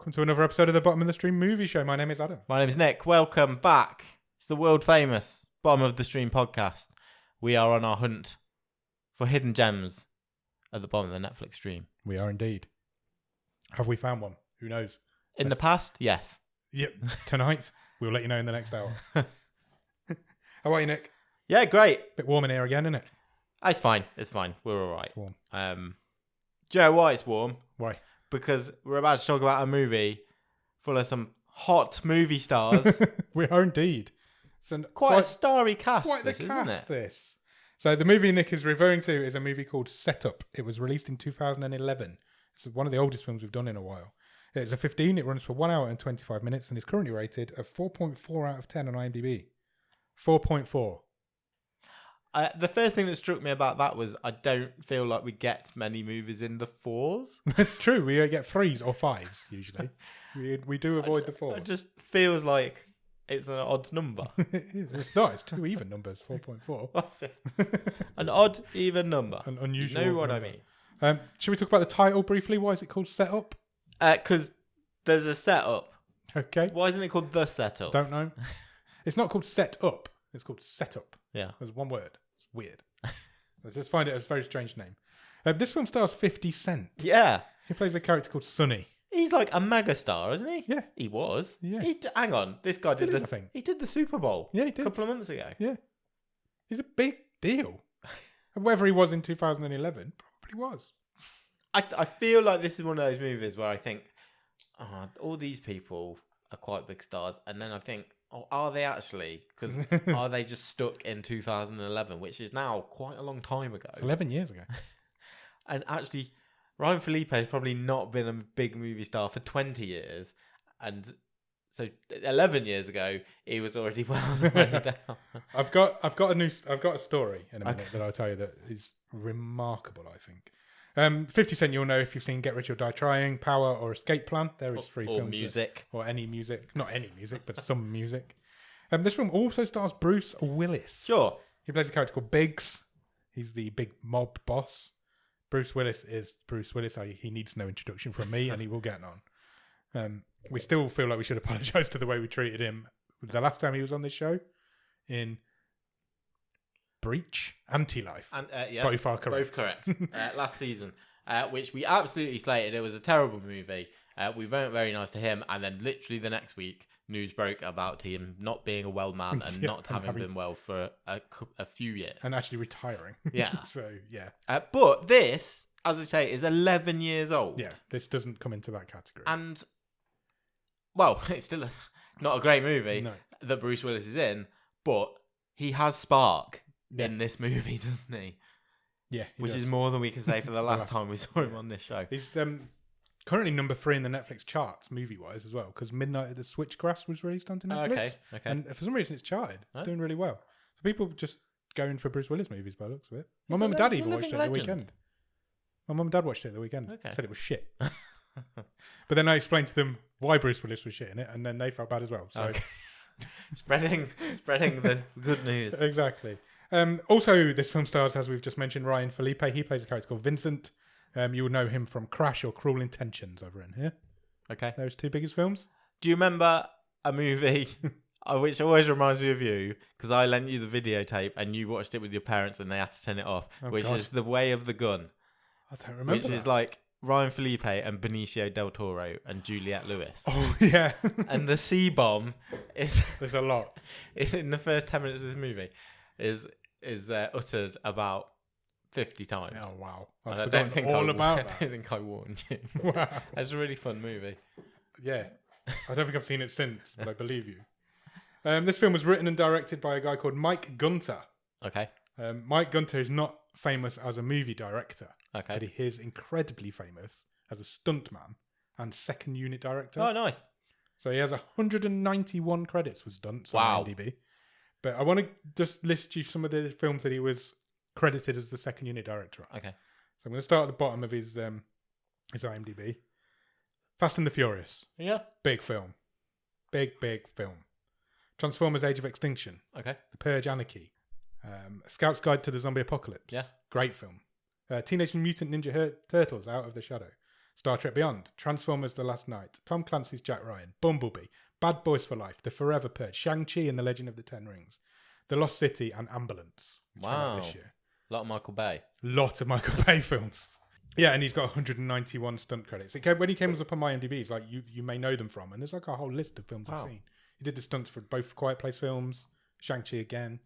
welcome to another episode of the Bottom of the Stream Movie Show. My name is Adam. My name is Nick. Welcome back. It's the world famous Bottom of the Stream podcast. We are on our hunt for hidden gems at the bottom of the Netflix stream. We are indeed. Have we found one? Who knows? In the past, yes. Yep. Tonight, we'll let you know in the next hour. How are you, Nick? Yeah, great. Bit warm in here again, isn't it? It's fine. It's fine. We're all right. It's warm. Do you know why it's warm? Why? Because we're about to talk about a movie full of some hot movie stars. We are indeed. It's quite a starry cast, quite this, the isn't cast, it? this. So the movie Nick is referring to is a movie called Set Up. It was released in 2011. It's one of the oldest films we've done in a while. It's a 15. It runs for 1 hour and 25 minutes and is currently rated a 4.4 out of 10 on IMDb. 4.4. The first thing that struck me about that was I don't feel like we get many movies in the fours. That's true. We get 3s or 5s usually. we do avoid the 4s. It just feels like it's an odd number. It's not. It's 2 even numbers. 4.4. What's this? An odd even number. An unusual. You know what number. I mean? Should we talk about the title briefly? Why is it called Set Up? Because there's a setup. Okay. Why isn't it called The Setup? Don't know. It's not called Set Up. It's called Set Up. Yeah. There's one word. It's weird. I just find it a very strange name. This film stars 50 Cent. Yeah. He plays a character called Sonny. He's like a megastar, isn't he? Yeah. He was. Yeah. Hang on. This guy Still did is, the I think. He did the Super Bowl. Yeah, he did. A couple of months ago. Yeah. He's a big deal. Whether he was in 2011, probably was. I feel like this is one of those movies where I think, all these people are quite big stars, and then I think, are they actually? Because are they just stuck in 2011, which is now quite a long time ago? It's 11 years ago. And actually, Ryan Phillipe has probably not been a big movie star for 20 years, and so 11 years ago he was already well on the way down. I've got a story in a minute that I'll tell you that is remarkable, I think. 50 Cent, you'll know if you've seen Get Rich or Die Trying, Power, or Escape Plan. There is 3 films. Or music. Or any music. Not any music, but some music. This film also stars Bruce Willis. Sure. He plays a character called Biggs. He's the big mob boss. Bruce Willis is Bruce Willis. He needs no introduction from me, and he will get on. We still feel like we should apologise to the way we treated him the last time he was on this show in Breach, Anti-Life. And yes, both are correct. Both correct. Last season, which we absolutely slated. It was a terrible movie. We weren't very nice to him, and then literally the next week, news broke about him not being a well man and not having been well for a few years, and actually retiring. Yeah. So yeah. But this, as I say, is 11 years old. Yeah, this doesn't come into that category. And well, it's still not a great movie that Bruce Willis is in, but he has spark. In this movie, doesn't he? Yeah. Which is more than we can say for the last time we saw him on this show. He's currently number 3 in the Netflix charts, movie-wise, as well, because Midnight at the Switchgrass was released onto Netflix. Okay. And for some reason, it's charted. It's doing really well. So people just going for Bruce Willis movies by the looks of it. My mum and dad even watched it at the weekend. My mum and dad watched it at the weekend. Okay. Said it was shit. But then I explained to them why Bruce Willis was shit in it, and then they felt bad as well. So spreading the good news. Exactly. Also, this film stars, as we've just mentioned, Ryan Phillipe. He plays a character called Vincent. You will know him from Crash or Cruel Intentions over in here. Okay. Those 2 biggest films. Do you remember a movie which always reminds me of you, because I lent you the videotape and you watched it with your parents and they had to turn it off, which is The Way of the Gun. I don't remember Which is like Ryan Phillipe and Benicio del Toro and Juliette Lewis. Oh, yeah. And the C-bomb is... There's a lot. It's in the first 10 minutes of this movie. Is uttered about 50 times. Oh, wow. I don't think I warned you. Wow. It's a really fun movie. Yeah. I don't think I've seen it since, but I believe you. This film was written and directed by a guy called Mike Gunther. Okay. Mike Gunther is not famous as a movie director. Okay. But he is incredibly famous as a stuntman and second unit director. Oh, nice. So he has 191 credits for stunts Wow. on IMDb. But I want to just list you some of the films that he was credited as the second unit director on. Okay. So I'm going to start at the bottom of his IMDb. Fast and the Furious. Yeah. Big film. Big film. Transformers Age of Extinction. Okay. The Purge Anarchy. Scout's Guide to the Zombie Apocalypse. Yeah. Great film. Teenage Mutant Ninja Turtles Out of the Shadow. Star Trek Beyond, Transformers The Last Night, Tom Clancy's Jack Ryan, Bumblebee, Bad Boys for Life, The Forever Purge, Shang-Chi and the Legend of the Ten Rings, The Lost City and Ambulance. Which came out this year. A lot of Michael Bay. Lot of Michael Bay films. Yeah, and he's got 191 stunt credits. When he came up on IMDb, he's like, you may know them from, and there's like a whole list of films I've seen. He did the stunts for both Quiet Place films, Shang-Chi again.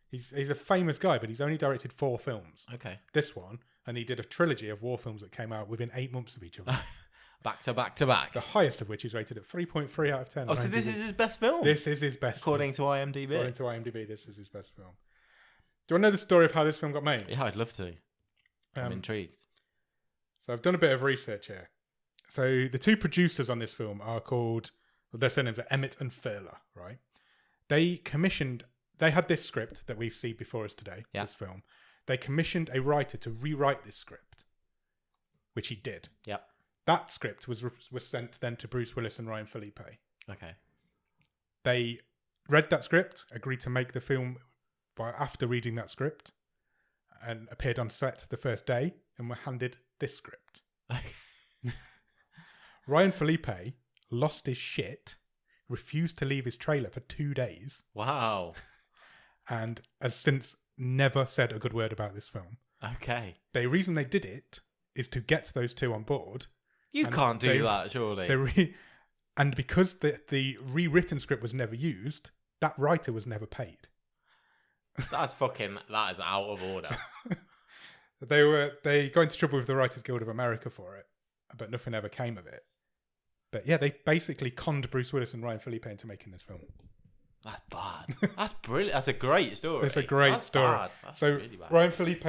He's a famous guy, but he's only directed 4 films. Okay. This one, and he did a trilogy of war films that came out within 8 months of each other. Back to back to back. The highest of which is rated at 3.3 out of 10. Oh, so this is his best film? This is his best According to IMDb? According to IMDb, this is his best film. Do you want to know the story of how this film got made? Yeah, I'd love to. I'm intrigued. So I've done a bit of research here. So the 2 producers on this film are called, their surnames are Emmett and Furler, right? They had this script that we see before us today, this film. They commissioned a writer to rewrite this script, which he did. Yep. That script was sent then to Bruce Willis and Ryan Phillipe. Okay. They read that script, agreed to make the film after reading that script, and appeared on set the first day and were handed this script. Ryan Phillipe lost his shit, refused to leave his trailer for 2 days. Wow. And has since never said a good word about this film. Okay. The reason they did it is to get those 2 on board. You can't do that, surely. And because the rewritten script was never used, that writer was never paid. That is out of order. They got into trouble with the Writers Guild of America for it, but nothing ever came of it. But yeah, they basically conned Bruce Willis and Ryan Phillipe into making this film. That's bad. That's brilliant. That's a great story. It's a great story. Bad. That's so really bad. Ryan Phillipe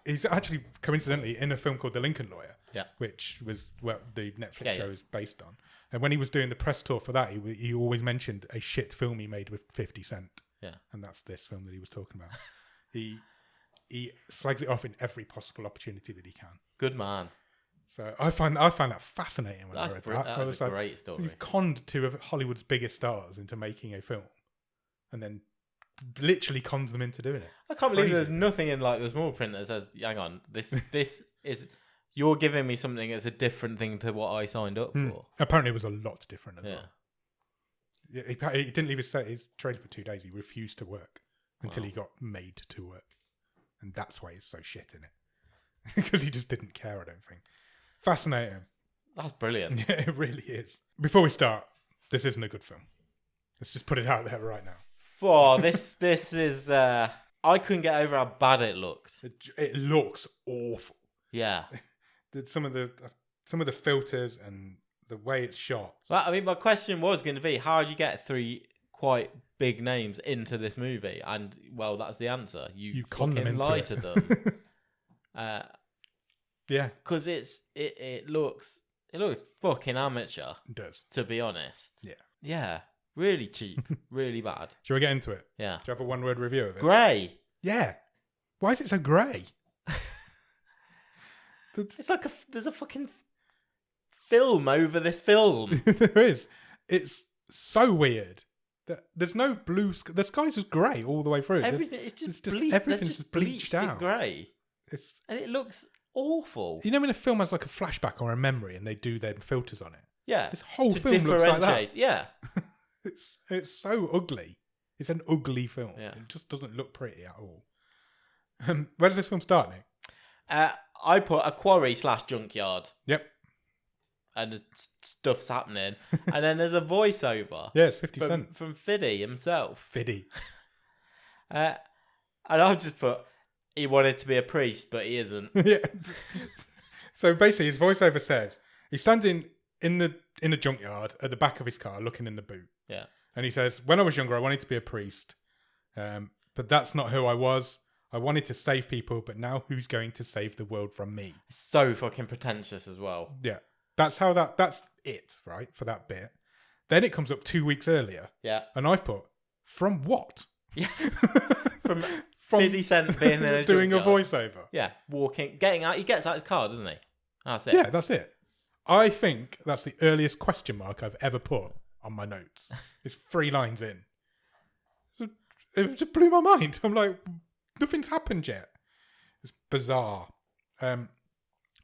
he's actually coincidentally in a film called The Lincoln Lawyer, which was what the Netflix show is based on. And when he was doing the press tour for that, he always mentioned a shit film he made with 50 Cent. Yeah. And that's this film that he was talking about. He slags it off in every possible opportunity that he can. Good man. So I find that fascinating when I read that. That's a great story. You've conned 2 of Hollywood's biggest stars into making a film, and then literally cons them into doing it. I can't believe there's nothing in like the small print that says, "Hang on, this is you're giving me something that's a different thing to what I signed up for." Apparently, it was a lot different as well. Yeah, he didn't leave his trailer for 2 days. He refused to work until he got made to work, and that's why he's so shit in it because he just didn't care. I don't think. Fascinating. That's brilliant. Yeah, it really is. Before we start, this isn't a good film. Let's just put it out there right now. Oh, this is. I couldn't get over how bad it looked. It looks awful. Yeah. Some of the filters and the way it's shot. Well, I mean, my question was going to be, how did you get 3 quite big names into this movie? And well, that's the answer. You con them into lie it. to them. Yeah, because it looks fucking amateur. It does, to be honest. Yeah, really cheap, really bad. Shall we get into it? Yeah. Do you have a 1-word review of it? Grey. Yeah. Why is it so grey? It's like there's a fucking film over this film. There is. It's so weird. There's no blue sky. The sky's just grey all the way through. Everything's just bleached out. Grey. And it looks awful. You know when a film has like a flashback or a memory and they do their filters on it? Yeah. This whole film looks like that. Yeah. It's so ugly. It's an ugly film. Yeah. It just doesn't look pretty at all. Where does this film start, Nick? I put a quarry/junkyard. Yep. And stuff's happening. And then there's a voiceover. Yeah, it's 50 Cent. From Fiddy himself. Fiddy. And I've just put, he wanted to be a priest, but he isn't. Yeah. So basically, his voiceover says, he's standing in the junkyard at the back of his car looking in the boot. Yeah. And he says, when I was younger, I wanted to be a priest. But that's not who I was. I wanted to save people, but now who's going to save the world from me? So fucking pretentious as well. Yeah. That's it, right? For that bit. Then it comes up 2 weeks earlier. Yeah. And I've put, from what? Yeah. From 50 Cent being in a doing junkyard. A voiceover. Yeah. Walking, getting out. He gets out his car, doesn't he? That's it. Yeah, that's it. I think that's the earliest question mark I've ever put on my notes. It's 3 lines in. So it just blew my mind. I'm like, nothing's happened yet. It's bizarre.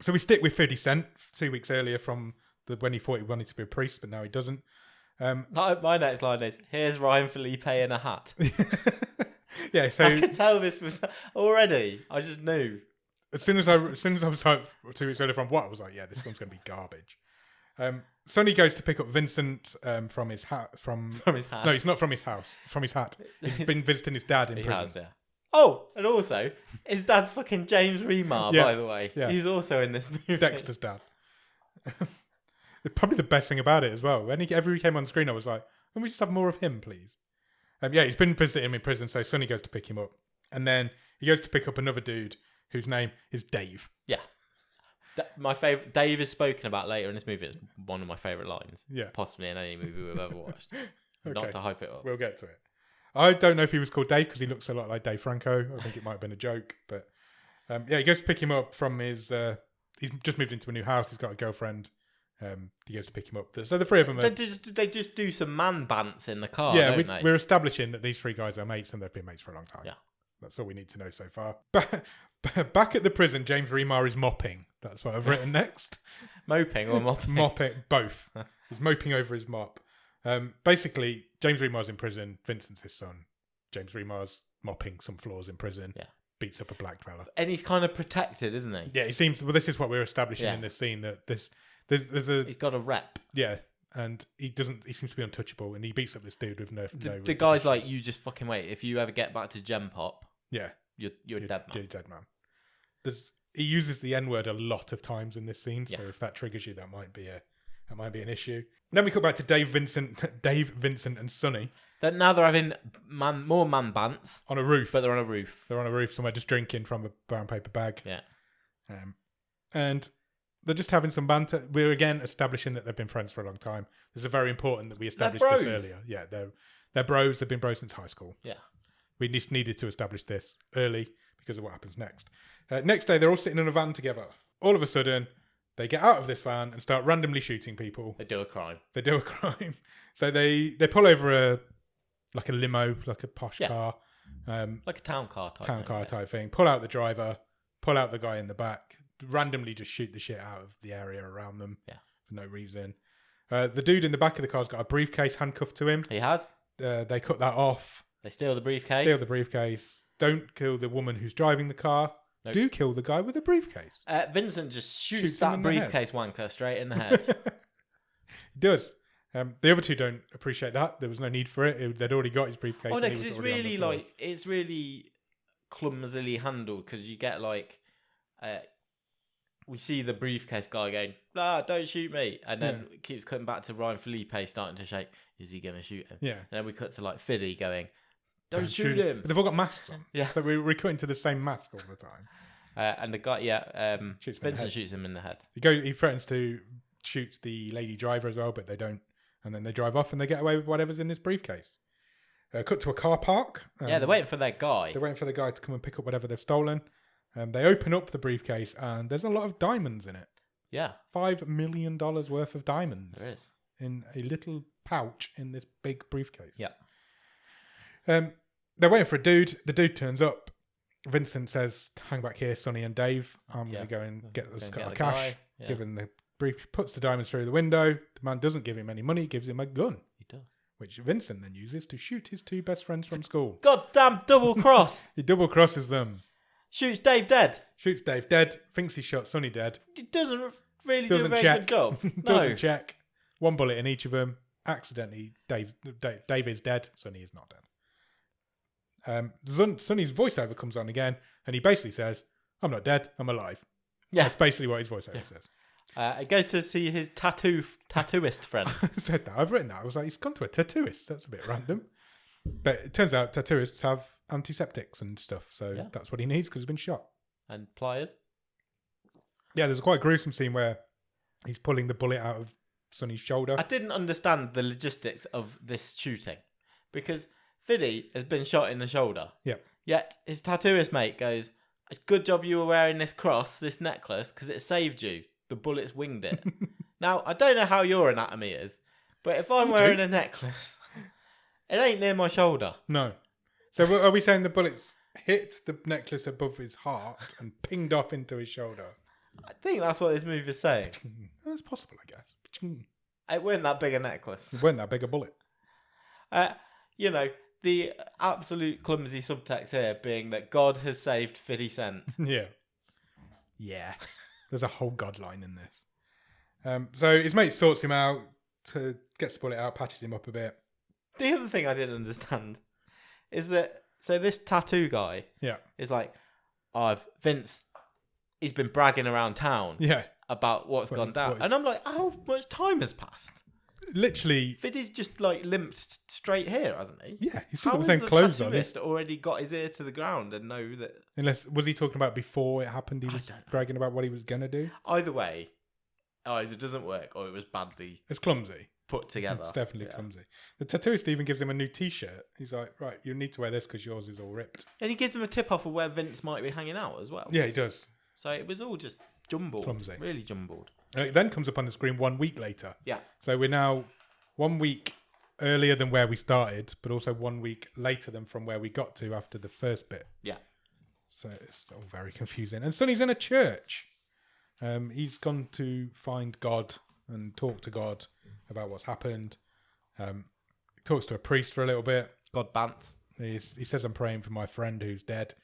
So we stick with 50 Cent 2 weeks earlier from when he thought he wanted to be a priest, but now he doesn't. My next line is, here's Ryan Phillipe in a hat. Yeah, so I could tell this was already. I just knew. as soon as I was like 2 weeks earlier from what, I was like, yeah, this one's going to be garbage. Sonny goes to pick up Vincent from his hat. From his hat. No, he's not from his house. From his hat. He's been visiting his dad in He prison. has, yeah. Oh, and also, his dad's fucking James Remar, Yeah, by the way. yeah. He's also in this movie. Dexter's dad. Probably the best thing about it as well. Whenever he came on screen, I was like, can we just have more of him, please? Yeah, he's been visiting him in prison, so Sonny goes to pick him up. And then he goes to pick up another dude whose name is Dave. Yeah. My favourite, Dave is spoken about later in this movie. It's one of my favourite lines. Yeah. Possibly in any movie we've ever watched. Okay. Not to hype it up. We'll get to it. I don't know if he was called Dave because he looks a lot like Dave Franco. I think it might have been a joke. But yeah, he goes to pick him up from his... he's just moved into a new house. He's got a girlfriend. He goes to pick him up. So the three of them are... They just do some man bants in the car, Yeah, don't they? we're establishing that these three guys are mates and they've been mates for a long time. Yeah. That's all we need to know so far. Back at the prison, James Remar is mopping. That's what I've written next. Moping or mopping? Mopping, both. He's moping over his mop. Basically, James Remar's in prison. Vincent's his son. James Remar's mopping some floors in prison. Yeah. Beats up a black fella. And he's kind of protected, isn't he? Yeah, he seems... Well, this is what we're establishing Yeah. in this scene, that there's a... He's got a rep. Yeah, and he seems to be untouchable, and he beats up this dude with no... The guy's like, you just fucking wait. If you ever get back to Gem Pop, Yeah. you're a dead man. You're a dead man. He uses the N-word a lot of times in this scene, so Yeah. if that triggers you, that might be an issue. Then we come back to Dave, Vincent, and Sonny Then now they're having more man bants, on a roof. but they're on a roof. They're on a roof somewhere, just drinking from a brown paper bag. Yeah. And they're just having some banter. We're again establishing that they've been friends for a long time. This is very important that we established this bros. earlier. Yeah, they're bros. They've been bros since high school. Yeah. We just needed to establish this early because of what happens next. Next day, they're all sitting in a van together. All of a sudden, they get out of this van and start randomly shooting people. They do a crime. They do a crime. So they pull over a limo, like a posh Yeah. car. Like a town car type Thing. Pull out the driver, pull out the guy in the back, randomly just shoot the shit out of the area around them. Yeah. For no reason. The dude in the back of the car's got a briefcase handcuffed to him. He has. They cut that off. They steal the briefcase. Steal the briefcase. Don't kill the woman who's driving the car. Nope. Do kill the guy with the briefcase. Vincent just shoots Shoots him that in the head. briefcase wanker straight in the head. He does. The other two don't appreciate that. There was no need for it. They'd already got his briefcase. Oh no, and he because was it's already on the really floor. it's really clumsily handled. Because you get we see the briefcase guy going, don't shoot me, and then it keeps cutting back to Ryan Phillipe starting to shake. Is he going to shoot him? Yeah. And then we cut to Fiddy going, don't shoot him. But they've all got masks on. Yeah. So we're cutting to the same mask all the time. And the guy, Shoots him in the Vincent head. shoots him in the head. He threatens to shoot the lady driver as well, but they don't. And then they drive off and they get away with whatever's in this briefcase. Cut to a car park. Yeah, they're waiting for their guy. They're waiting for the guy to come and pick up whatever they've stolen. They open up the briefcase and there's a lot of diamonds in it. Yeah, $5 million worth of diamonds. there is. In a little pouch in this big briefcase. Yeah. They're waiting for a dude. The dude turns up. Vincent says, hang back here, Sonny and Dave. I'm going to go and get this Go and car get the cash. guy. Yeah. Give him the brief, puts the diamonds through the window. The man doesn't give him any money, gives him a gun, He does. which Vincent then uses to shoot his two best friends from school. Goddamn double cross. He double crosses them. Shoots Dave dead. Shoots Dave dead. Thinks he shot Sonny dead. He doesn't really do a Doesn't very check. good job. No. Doesn't check. One bullet in each of them. Accidentally, Dave is dead. Sonny is not dead. Sonny's voiceover comes on again, and he basically says, "I'm not dead. I'm alive." Yeah. That's basically what his voiceover says. He goes to see his tattooist friend. I said that. I've written that. I was like, he's gone to a tattooist. That's a bit random. But it turns out tattooists have antiseptics and stuff, so Yeah. that's what he needs because he's been shot. And pliers. Yeah, there's a quite gruesome scene where he's pulling the bullet out of Sonny's shoulder. I didn't understand the logistics of this shooting because Fiddy has been shot in the shoulder. Yeah. Yet his tattooist mate goes, "It's a good job you were wearing this cross, this necklace, because it saved you. The bullets winged it." Now, I don't know how your anatomy is, but if I'm You wearing do. a necklace, it ain't near my shoulder. No. So are we saying the bullets hit the necklace above his heart and pinged off into his shoulder? I think that's what this movie is saying. That's possible, I guess. It weren't that big a necklace. It weren't that big a bullet. The absolute clumsy subtext here being that God has saved 50 Cent. Yeah. Yeah. There's a whole God line in this. So his mate sorts him out, gets the bullet out, patches him up a bit. The other thing I didn't understand is that, so this tattoo guy is like, Vince, he's been bragging around town about what's gone down. And I'm like, how much time has passed? Literally. Fiddy's just like limped straight here, hasn't he? Yeah, he's still got the same clothes on. He's already got his ear to the ground and know that. Unless, was he talking about before it happened? He was bragging about what he was going to do? Either way, either doesn't work or it was badly. It's clumsy. Put together. It's definitely clumsy. The tattooist even gives him a new t-shirt. He's like, right, you need to wear this because yours is all ripped. And he gives him a tip off of where Vince might be hanging out as well. Yeah, he does. So it was all just jumbled. Clumsy. Really jumbled. And it then comes up on the screen 1 week later. Yeah. So we're now 1 week earlier than where we started, but also 1 week later than from where we got to after the first bit. Yeah. So it's all very confusing. And Sonny's in a church. He's gone to find God and talk to God about what's happened. He talks to a priest for a little bit. God bants. He says, I'm praying for my friend who's dead.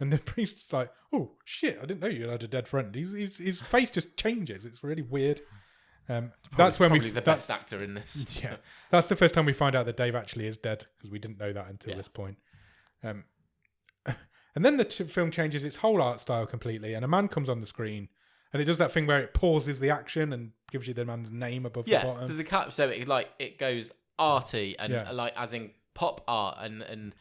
And the priest's like, oh, shit, I didn't know you had a dead friend. His face just changes. It's really weird. That's when probably the best actor in this. Yeah. That's the first time we find out that Dave actually is dead, because we didn't know that until this point. And then the film changes its whole art style completely, and a man comes on the screen, and it does that thing where it pauses the action and gives you the man's name above the bottom. There's a cap, so it goes arty and like as in pop art and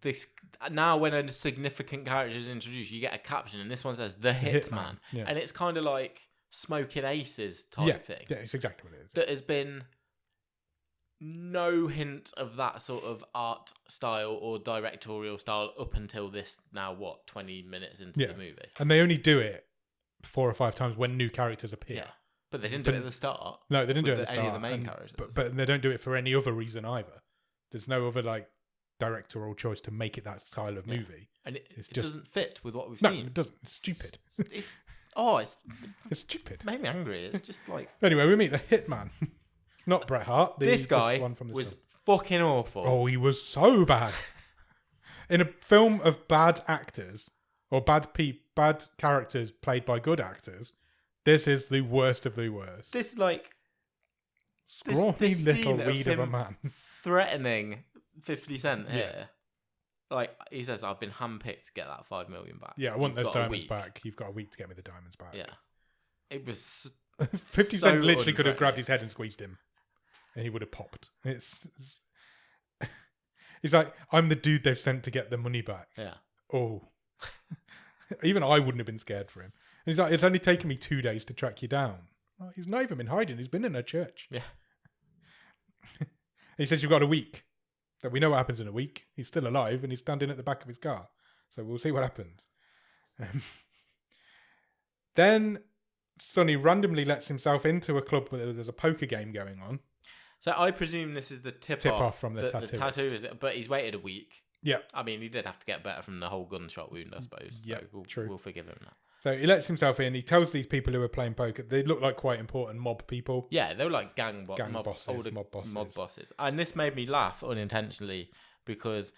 this. Now when a significant character is introduced, you get a caption, and this one says "The Hitman," and it's kind of like Smoking Aces type thing. Yeah, it's exactly what it is. That has been no hint of that sort of art style or directorial style up until this. Now, 20 minutes into the movie, and they only do it 4 or 5 times when new characters appear. Yeah, but they didn't do it at the start. No, they didn't do it at the start. Any of the main characters, but they don't do it for any other reason either. There's no other directorial choice to make it that style of movie, and it doesn't fit with what we've seen. No, it doesn't. It's stupid. It's stupid. Made me angry. It's just like anyway, we meet the Hitman, not Bret Hart. This guy was fucking awful. Oh, he was so bad. In a film of bad actors or bad characters played by good actors, this is the worst of the worst. This scrawny this little scene weed of a man threatening 50 Cent here. Like he says, I've been handpicked to get that 5 million back. Yeah, I want those diamonds back. You've got a week to get me the diamonds back. Yeah, it was 50 Cent literally could have grabbed his head and squeezed him, and he would have popped. He's like, I'm the dude they've sent to get the money back. Yeah. Oh, even I wouldn't have been scared for him. And he's like, it's only taken me 2 days to track you down. Well, he's not even been hiding. He's been in a church. Yeah. He says you've got a week. That we know what happens in a week. He's still alive and he's standing at the back of his car. So we'll see what happens. Then Sonny randomly lets himself into a club where there's a poker game going on. So I presume this is the tip off from the tattooist. The tattoo is it, but he's waited a week. Yeah. I mean, he did have to get better from the whole gunshot wound, I suppose. Yeah, so true. We'll forgive him that. So he lets himself in. He tells these people who are playing poker, they look like quite important mob people. Yeah, they were like mob bosses. And this made me laugh unintentionally because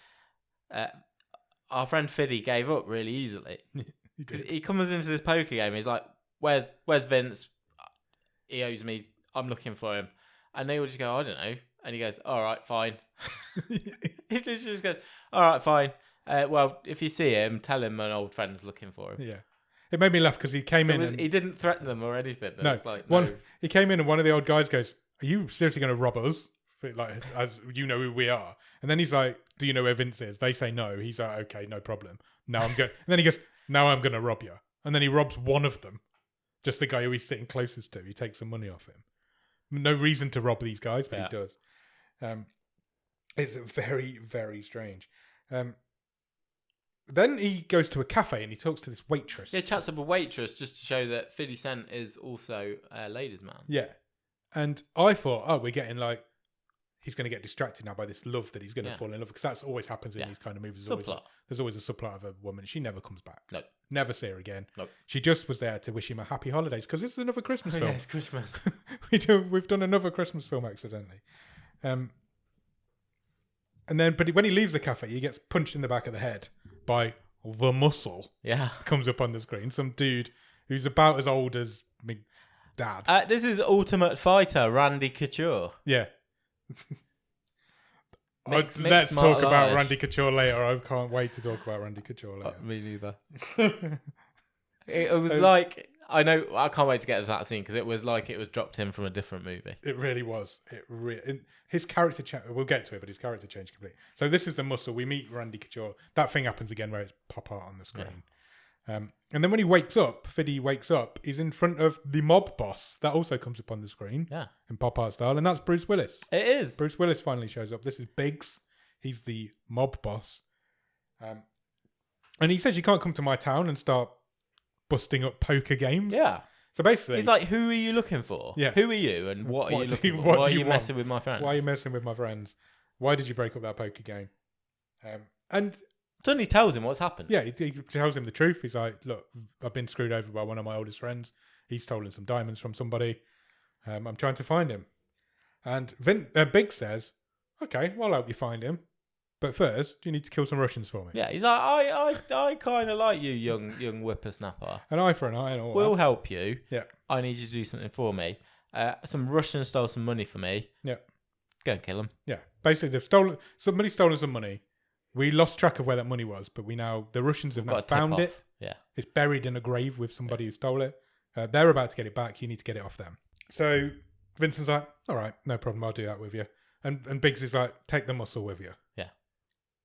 our friend Fiddy gave up really easily. He did. He comes into this poker game. He's like, "Where's Vince? He owes me. I'm looking for him." And they would just go, "I don't know." And he goes, "All right, fine." He just goes, "All right, fine. Well, if you see him, tell him an old friend's looking for him." Yeah. It made me laugh because he came in and... He didn't threaten them or anything. He came in and one of the old guys goes, "Are you seriously going to rob us? Like, as you know who we are." And then he's like, "Do you know where Vince is?" They say no. He's like, "Okay, no problem. Now I'm going..." And then he goes, "Now I'm going to rob you." And then he robs one of them. Just the guy who he's sitting closest to. He takes some money off him. No reason to rob these guys, but he does. It's very, very strange. Then he goes to a cafe and he talks to this waitress. Yeah, chats up a waitress just to show that 50 Cent is also a ladies' man. Yeah. And I thought, we're getting like he's going to get distracted now by this love that he's going to fall in love, because that's always happens in these kind of movies. There's always a subplot of a woman. She never comes back. No. Never see her again. No. She just was there to wish him a happy holidays, because this is another Christmas film. Yeah, it's Christmas. We've done another Christmas film accidentally. And then, but when he leaves the cafe, he gets punched in the back of the head by the Muscle. Yeah. Comes up on the screen. Some dude who's about as old as my dad. This is Ultimate Fighter, Randy Couture. Yeah. Mixed Let's talk about martial Randy Couture later. I can't wait to talk about Randy Couture later. Me neither. It was like, I can't wait to get to that scene, because it was like it was dropped in from a different movie. It really was. His character change. We'll get to it, but his character changed completely. So this is the Muscle. We meet Randy Couture. That thing happens again where it's pop art on the screen. Yeah. And then when he wakes up, Fiddy wakes up, he's in front of the mob boss. That also comes up on the screen. Yeah. In pop art style. And that's Bruce Willis. It is. Bruce Willis finally shows up. This is Biggs. He's the mob boss. And he says, you can't come to my town and start busting up poker games. Yeah. So basically, he's like, who are you looking for? Yeah. Who are you, and what are you looking for? Why are you messing with my friends? Why are you messing with my friends? Why did you break up that poker game? And Sonny tells him what's happened. yeah, he tells him the truth. He's like, look, I've been screwed over by one of my oldest friends. He's stolen some diamonds from somebody. I'm trying to find him. And Big says, okay, well, I'll help you find him. But first, you need to kill some Russians for me. Yeah, he's like, I kind of like you, young whippersnapper. An eye for an eye and all We'll that. help you. Yeah. I need you to do something for me. Some Russians stole some money for me. Yeah. Go and kill them. Yeah. Basically, somebody's stolen some money. We lost track of where that money was, but the Russians have now found it. Yeah. It's buried in a grave with somebody who stole it. They're about to get it back. You need to get it off them. So Vincent's like, all right, no problem. I'll do that with you. And Biggs is like, take the Muscle with you. Yeah.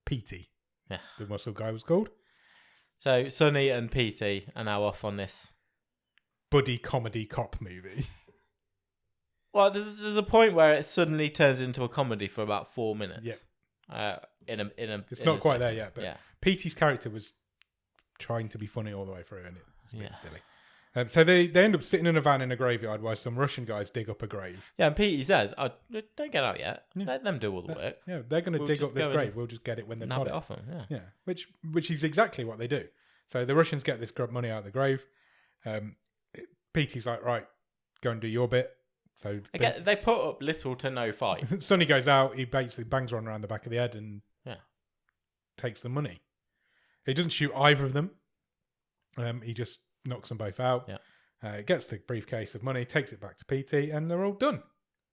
Petey. Yeah. The Muscle guy was called. So Sonny and Petey are now off on this buddy comedy cop movie. Well, there's a point where it suddenly turns into a comedy for about 4 minutes. Yeah. It's in not a quite second. there yet, but yeah. Petey's character was trying to be funny all the way through, and it's a bit Yeah. silly. So they end up sitting in a van in a graveyard while some Russian guys dig up a grave. Yeah, and Petey says, don't get out yet. Yeah. Let them do all the work. Yeah, they're going to dig up this grave. We'll just get it when they've got Nab it. it off them, yeah. Yeah, which is exactly what they do. So the Russians get this money out of the grave. Petey's like, right, go and do your bit. So Again, they put up little to no fight. Sonny goes out. He basically bangs Ron around the back of the head and takes the money. He doesn't shoot either of them. He just knocks them both out. Yeah. Gets the briefcase of money, takes it back to PT, and they're all done.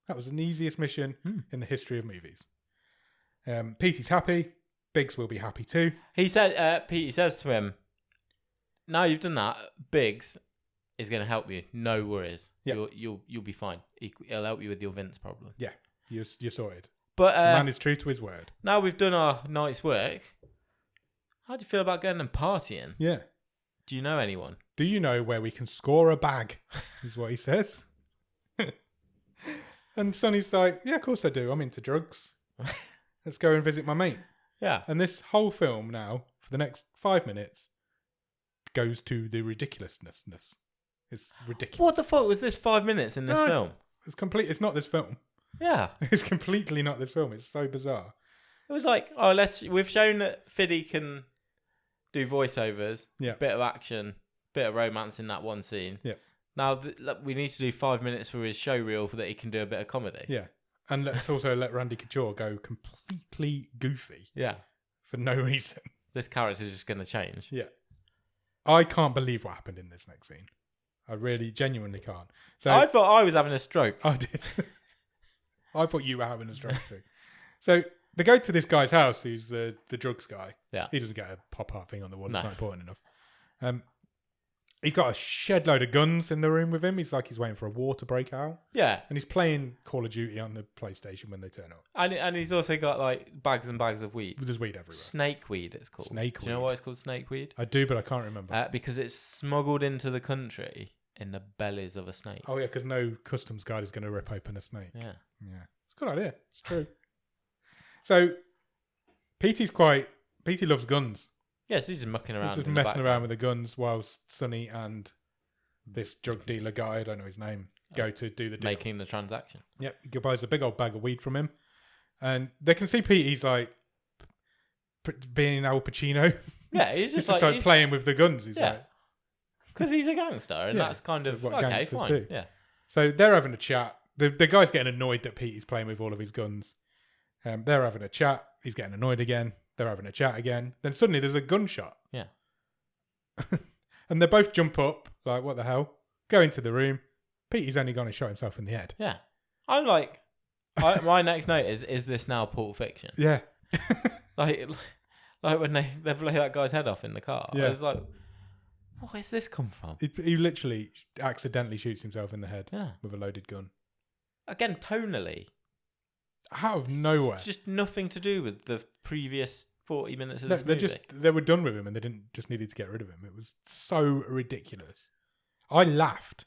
That was the easiest mission in the history of movies. PT's happy. Biggs will be happy too. He said, Petey says to him, now you've done that, Biggs is going to help you. No worries. Yeah. You'll be fine. He'll help you with your Vince problem. Yeah, you're sorted. But the man is true to his word. Now we've done our night's work. How do you feel about going and partying? Yeah. Do you know anyone? Do you know where we can score a bag? Is what he says. And Sonny's like, yeah, of course I do. I'm into drugs. Let's go and visit my mate. Yeah. And this whole film now, for the next 5 minutes, goes to the ridiculousness. It's ridiculous. What the fuck was this 5 minutes in this film? It's not this film. Yeah. It's completely not this film. It's so bizarre. It was like, we've shown that Fiddy can do voiceovers, bit of action, bit of romance in that one scene. Yeah. Now we need to do 5 minutes for his show reel so that he can do a bit of comedy. Yeah. And let's also let Randy Couture go completely goofy. Yeah. For no reason. This character's just going to change. Yeah. I can't believe what happened in this next scene. I really, genuinely can't. So I thought I was having a stroke. I did. I thought you were having a stroke too. So they go to this guy's house, who's the drugs guy. Yeah. He doesn't get a pop art thing on the wall. No. It's not important enough. He's got a shed load of guns in the room with him. He's waiting for a war to break out. Yeah. And he's playing Call of Duty on the PlayStation when they turn up. And he's also got like bags and bags of weed. There's weed everywhere. Snake weed, it's called. Snake Do you know weed. why it's called snake weed? I do, but I can't remember. Because it's smuggled into the country in the bellies of a snake. Oh yeah, because no customs guard is going to rip open a snake. Yeah. Yeah. It's a good idea. It's true. So, PT loves guns. Yes, he's just mucking around. He's just messing around with the guns whilst Sonny and this drug dealer guy, I don't know his name, go to do the deal. Making the transaction. Yep, he buys a big old bag of weed from him. And they can see Petey's like being Al Pacino. Yeah, he's He's just just like playing with the guns. He's like, because he's a gangster, and Yeah, that's kind of what okay, gangsters fine. do. Yeah, so they're having a chat. The guy's getting annoyed that Petey's playing with all of his guns. They're having a chat. He's getting annoyed again. They're having a chat again. Then suddenly there's a gunshot. Yeah. And they both jump up, like, what the hell? Go into the room. Petey's only gone and shot himself in the head. yeah. I'm like, my next note is this now Pulp Fiction? Yeah. Like when they blow that guy's head off in the car. Yeah. I was like, where's this come from? He literally accidentally shoots himself in the head Yeah. with a loaded gun. Again, tonally, Out of nowhere. it's just nothing to do with the previous 40 minutes of No, this movie. they were done with him and they just needed to get rid of him. It was so ridiculous. I laughed.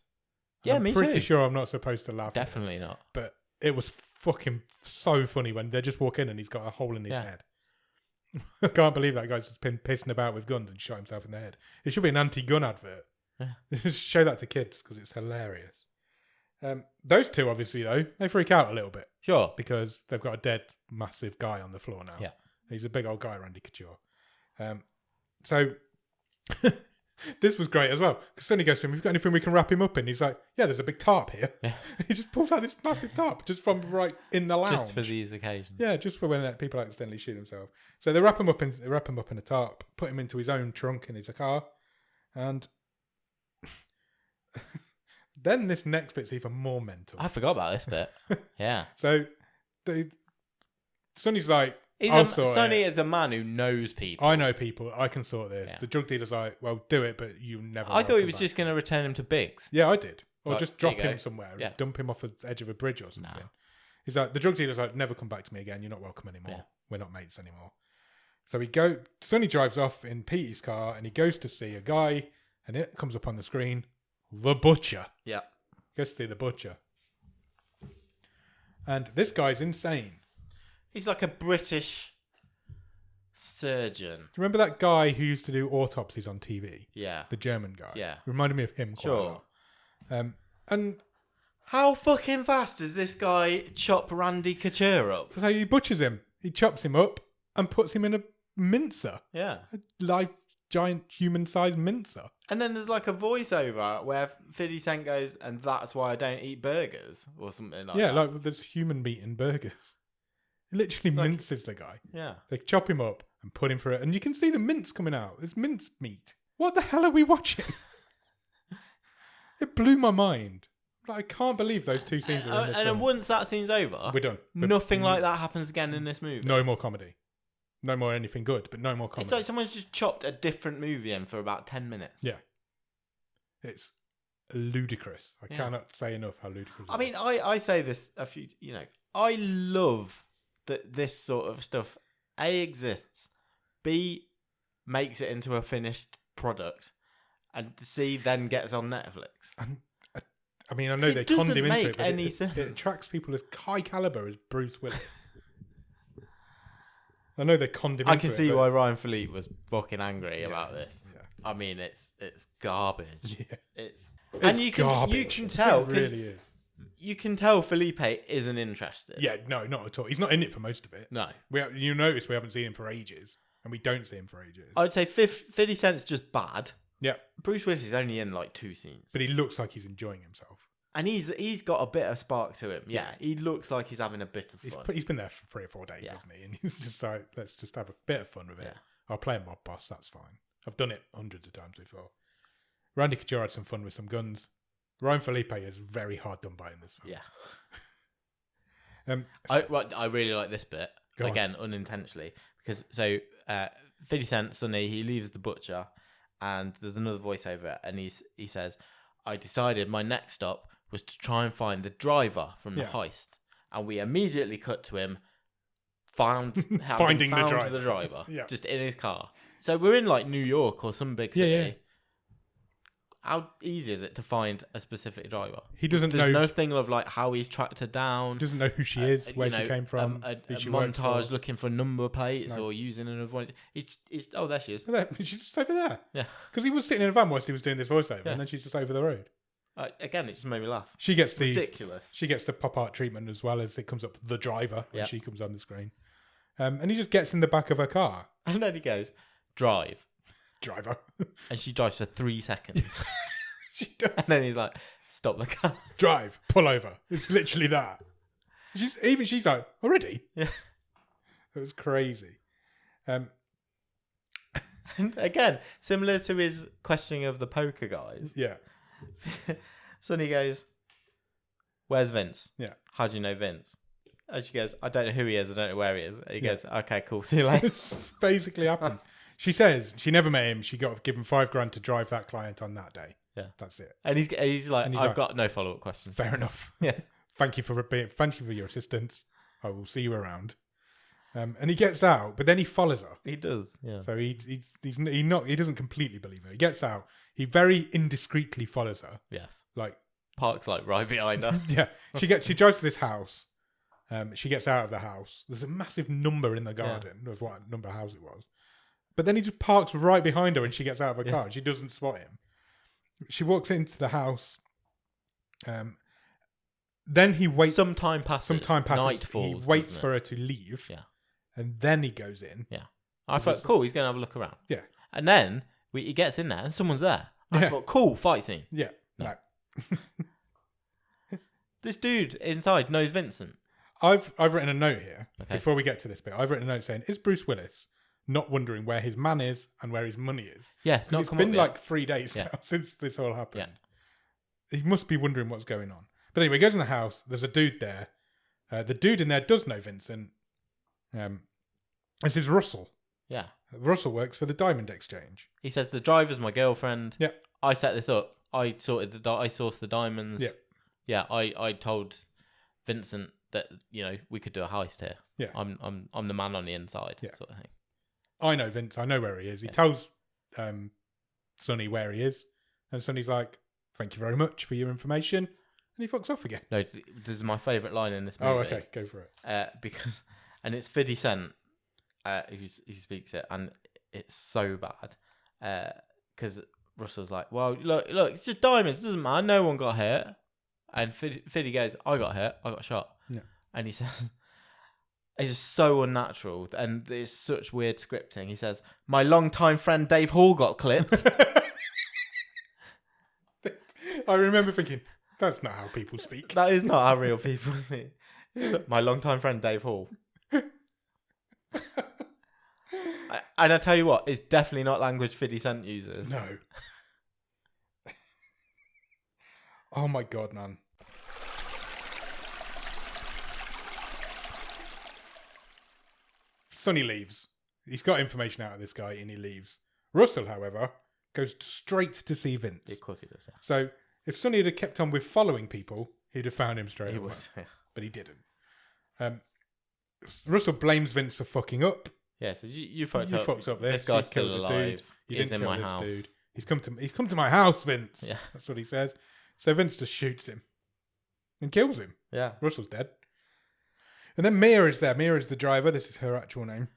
Yeah, I'm me pretty too. sure I'm not supposed to laugh. at it, Definitely not. but it was fucking so funny when they just walk in and he's got a hole in his Yeah. head. I can't believe that guy's just been pissing about with guns and shot himself in the head. It should be an anti-gun advert. Yeah. Just show that to kids because it's hilarious. Those two, obviously, though, they freak out a little bit Sure. because they've got a dead, massive guy on the floor now. Yeah. He's a big old guy, Randy Couture. So this was great as well because Sonny goes to him, "We've got anything we can wrap him up in?" He's like, "Yeah, there's a big tarp here." Yeah. He just pulls out this massive tarp just from right in the lounge. Just for these occasions. Yeah, just for when people accidentally shoot themselves. So they wrap him up in a tarp, put him into his own trunk in his car, and then this next bit's even more mental. I forgot about this bit. Yeah. So Sonny's like, I'll sort Sonny it. is a man who knows people. I know people. I can sort this. Yeah. The drug dealer's like, well, do it, but you never. I thought he come was back. just going to return him to Biggs. Yeah, I did. Or Like, just there drop you go. him somewhere, Yeah. dump him off the edge of a bridge or something. No. He's like, the drug dealer's like, never come back to me again. You're not welcome anymore. Yeah. We're not mates anymore. So Sonny drives off in Petey's car and he goes to see a guy and it comes up on the screen, the butcher. Yeah. Goes to see the butcher. And this guy's insane. He's like a British surgeon. Do you remember that guy who used to do autopsies on TV? Yeah. The German guy. Yeah. Reminded me of him quite a Sure. lot. And How fucking fast does this guy chop Randy Couture up? so he butchers him. He chops him up and puts him in a mincer. Yeah. A live, giant, human-sized mincer. And then there's like a voiceover where 50 Cent goes, and that's why I don't eat burgers or something like Yeah, that. like there's human meat in burgers. He literally Like- minces the guy. Yeah. They chop him up and put him through it. And you can see the mince coming out. There's mince meat. What the hell are we watching? It blew my mind. Like, I can't believe those two scenes are in this And then film. once that scene's over, We're done. But nothing like that happens again in this movie. No more comedy. No more anything good, but no more comedy. It's like someone's just chopped a different movie in for about 10 minutes. Yeah. It's ludicrous. I Yeah. cannot say enough how ludicrous I it mean, is. I say this a few, I love that this sort of stuff, A, exists, B, makes it into a finished product, and C, then gets on Netflix. I mean, I know It they conned doesn't him into make it, but any it sense. attracts people as high caliber as Bruce Willis. I know they conned him I into can it. see but- why Ryan Phillipe was fucking angry Yeah, about this. yeah. I mean, it's garbage. Yeah. It's It's and you garbage. can tell It because really is. you can tell Phillipe isn't interested. Yeah, no, not at all. He's not in it for most of it. No. You notice we haven't seen him for ages, and we don't see him for ages. I would say 50 Cent's just bad. Yeah, Bruce Willis is only in like 2 scenes. but he looks like he's enjoying himself. And he's got a bit of spark to him. Yeah, he looks like he's having a bit of fun. He's been there for 3 or 4 days, Yeah. hasn't he? And he's just like, let's just have a bit of fun with it. Yeah. I'll play a mob boss, that's fine. I've done it hundreds of times before. Randy Couture had some fun with some guns. Ryan Phillipe is very hard done by in this film. Yeah. I really like this bit. Go on. Again, unintentionally. Because 50 Cent, Sonny, he leaves the butcher and there's another voiceover and he says, I decided my next stop was to try and find the driver from the Yeah. heist. And we immediately cut to him finding the driver Yeah. just in his car. So we're in like New York or some big city. Yeah. How easy is it to find a specific driver? He doesn't There's know no thing of like how he's tracked her down. doesn't know who she is, where she came from, A who she works montage for. looking for number plates No. or using an voice. He's oh, there she is. She's just over there. Yeah. Because he was sitting in a van whilst he was doing this voiceover, Yeah. and then she's just over the road. Again, it just made me laugh. She gets the Ridiculous. She gets the pop art treatment as well as it comes up the driver when Yep. she comes on the screen. And he just gets in the back of her car. And then he goes, drive. Driver. And she drives for 3 seconds. She does. And then he's like, stop the car. Drive. Pull over. It's literally that. She's like, already? Yeah. It was crazy. And again, similar to his questioning of the poker guys. Yeah. Sonny goes, where's Vince? Yeah. How do you know Vince? And she goes, I don't know who he is. I don't know where he is. And he goes, okay, cool. See you later. It's basically happens. She says she never met him. She got given $5,000 to drive that client on that day. Yeah. That's it. And he's like, I've got no follow-up questions. Fair enough. Yeah. Thank you for your assistance. I will see you around. And he gets out, but then he follows her. He does. Yeah. So he doesn't completely believe her. He gets out. He very indiscreetly follows her. Yes. Like Park's like right behind her. yeah. She drives to this house. She gets out of the house. There's a massive number in the garden of what number house it was. But then he just parks right behind her and she gets out of her car and she doesn't spot him. She walks into the house. Then he waits. Some time passes. Night falls. He waits for her to leave. Yeah. And then he goes in. Yeah. I thought, cool, he's going to have a look around. Yeah. And then he gets in there and someone's there. I thought, cool, fight scene. Yeah. No. This dude inside knows Vincent. I've written a note here Okay. before we get to this bit. I've written a note saying, is Bruce Willis not wondering where his man is and where his money is? Yeah, it's not It's come been up like yet. 3 days Yeah. now since this all happened. Yeah. He must be wondering what's going on. But anyway, he goes in the house. There's a dude there. The dude in there does know Vincent. This is Russell. Yeah. Russell works for the Diamond Exchange. He says, the driver's my girlfriend. Yeah. I set this up. I sorted I sourced the diamonds. Yeah. Yeah, I told Vincent that, we could do a heist here. Yeah. I'm the man on the inside, Yeah. sort of thing. I know Vince. I know where he is. He tells Sonny where he is. And Sonny's like, thank you very much for your information. And he fucks off again. No, this is my favourite line in this movie. Oh, okay. Go for it. And it's 50 Cent who speaks it, and it's so bad. Because Russell's like, well, look, it's just diamonds. It doesn't matter. No one got hurt. And Fiddy goes, I got hurt. I got shot. Yeah. And he says, it's just so unnatural. And it's such weird scripting. He says, my longtime friend Dave Hall got clipped. I remember thinking, that's not how people speak. That is not how real people speak. My longtime friend Dave Hall. And I tell you what, it's definitely not language 50 Cent uses. No. Oh my God, man. Sonny leaves. He's got information out of this guy and he leaves. Russell, however, goes straight to see Vince. Of course he does, yeah. So if Sonny had kept on with following people, he'd have found him straight He away. would, yeah. But he didn't. Russell blames Vince for fucking up. Yeah, so you fucked You up. fucked up this. This guy's You still killed the alive. dude. You He's didn't in kill my this house. dude. He's come to my house, Vince. Yeah. That's what he says. So Vince just shoots him and kills him. Yeah. Russell's dead. And then Mia is there. Mia is the driver. This is her actual name.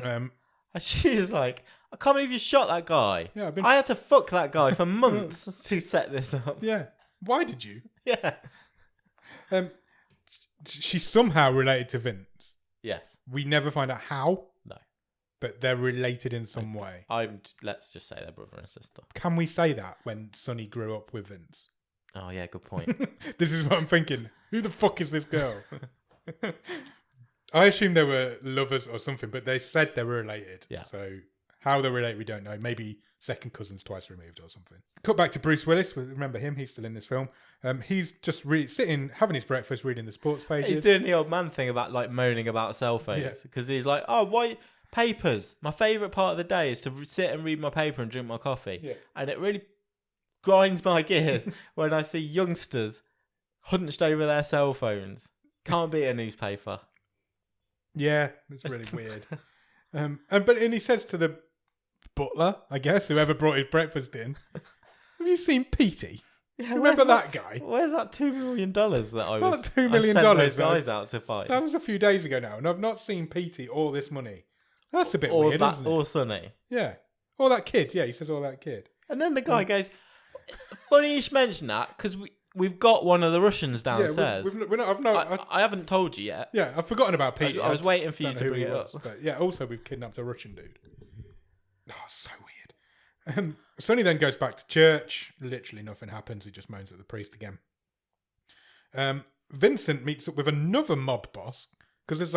And she is like, I can't believe you shot that guy. Yeah, I had to fuck that guy for months to set this up. Yeah. Why did you? Yeah. She's somehow related to Vince. Yes. We never find out how. No. But they're related in some way. Let's just say they're brother and sister. Can we say that when Sonny grew up with Vince? Oh yeah, good point. This is what I'm thinking. Who the fuck is this girl? I assume they were lovers or something, but they said they were related. Yeah. So how they're related, we don't know. Maybe second cousins twice removed or something. Cut back to Bruce Willis. Remember him? He's still in this film. He's just sitting, having his breakfast, reading the sports pages. He's doing the old man thing about like moaning about cell phones because he's like, oh, why papers? My favourite part of the day is to sit and read my paper and drink my coffee. Yeah. And it really grinds my gears when I see youngsters hunched over their cell phones. Can't beat a newspaper. Yeah, it's really weird. But he says to the butler, I guess, whoever brought his breakfast in, have you seen Petey? Yeah, Remember that guy? Where's that $2 million that I was? That $2 million I sent those guys out to fight. That was a few days ago now, and I've not seen Petey or this money. That's a bit or weird, that, isn't it? or Sonny. Yeah. Or that kid. Yeah, he says all that kid. And then the guy goes, Funny you should mention that, because we've got one of the Russians Yeah, downstairs. we're not, I haven't told you yet. yeah, I've forgotten about Pete. I was waiting for you don't to know who bring he it was, up. But yeah, also we've kidnapped a Russian dude. Oh, so weird. Sonny then goes back to church. Literally nothing happens. He just moans at the priest again. Vincent meets up with another mob boss, because this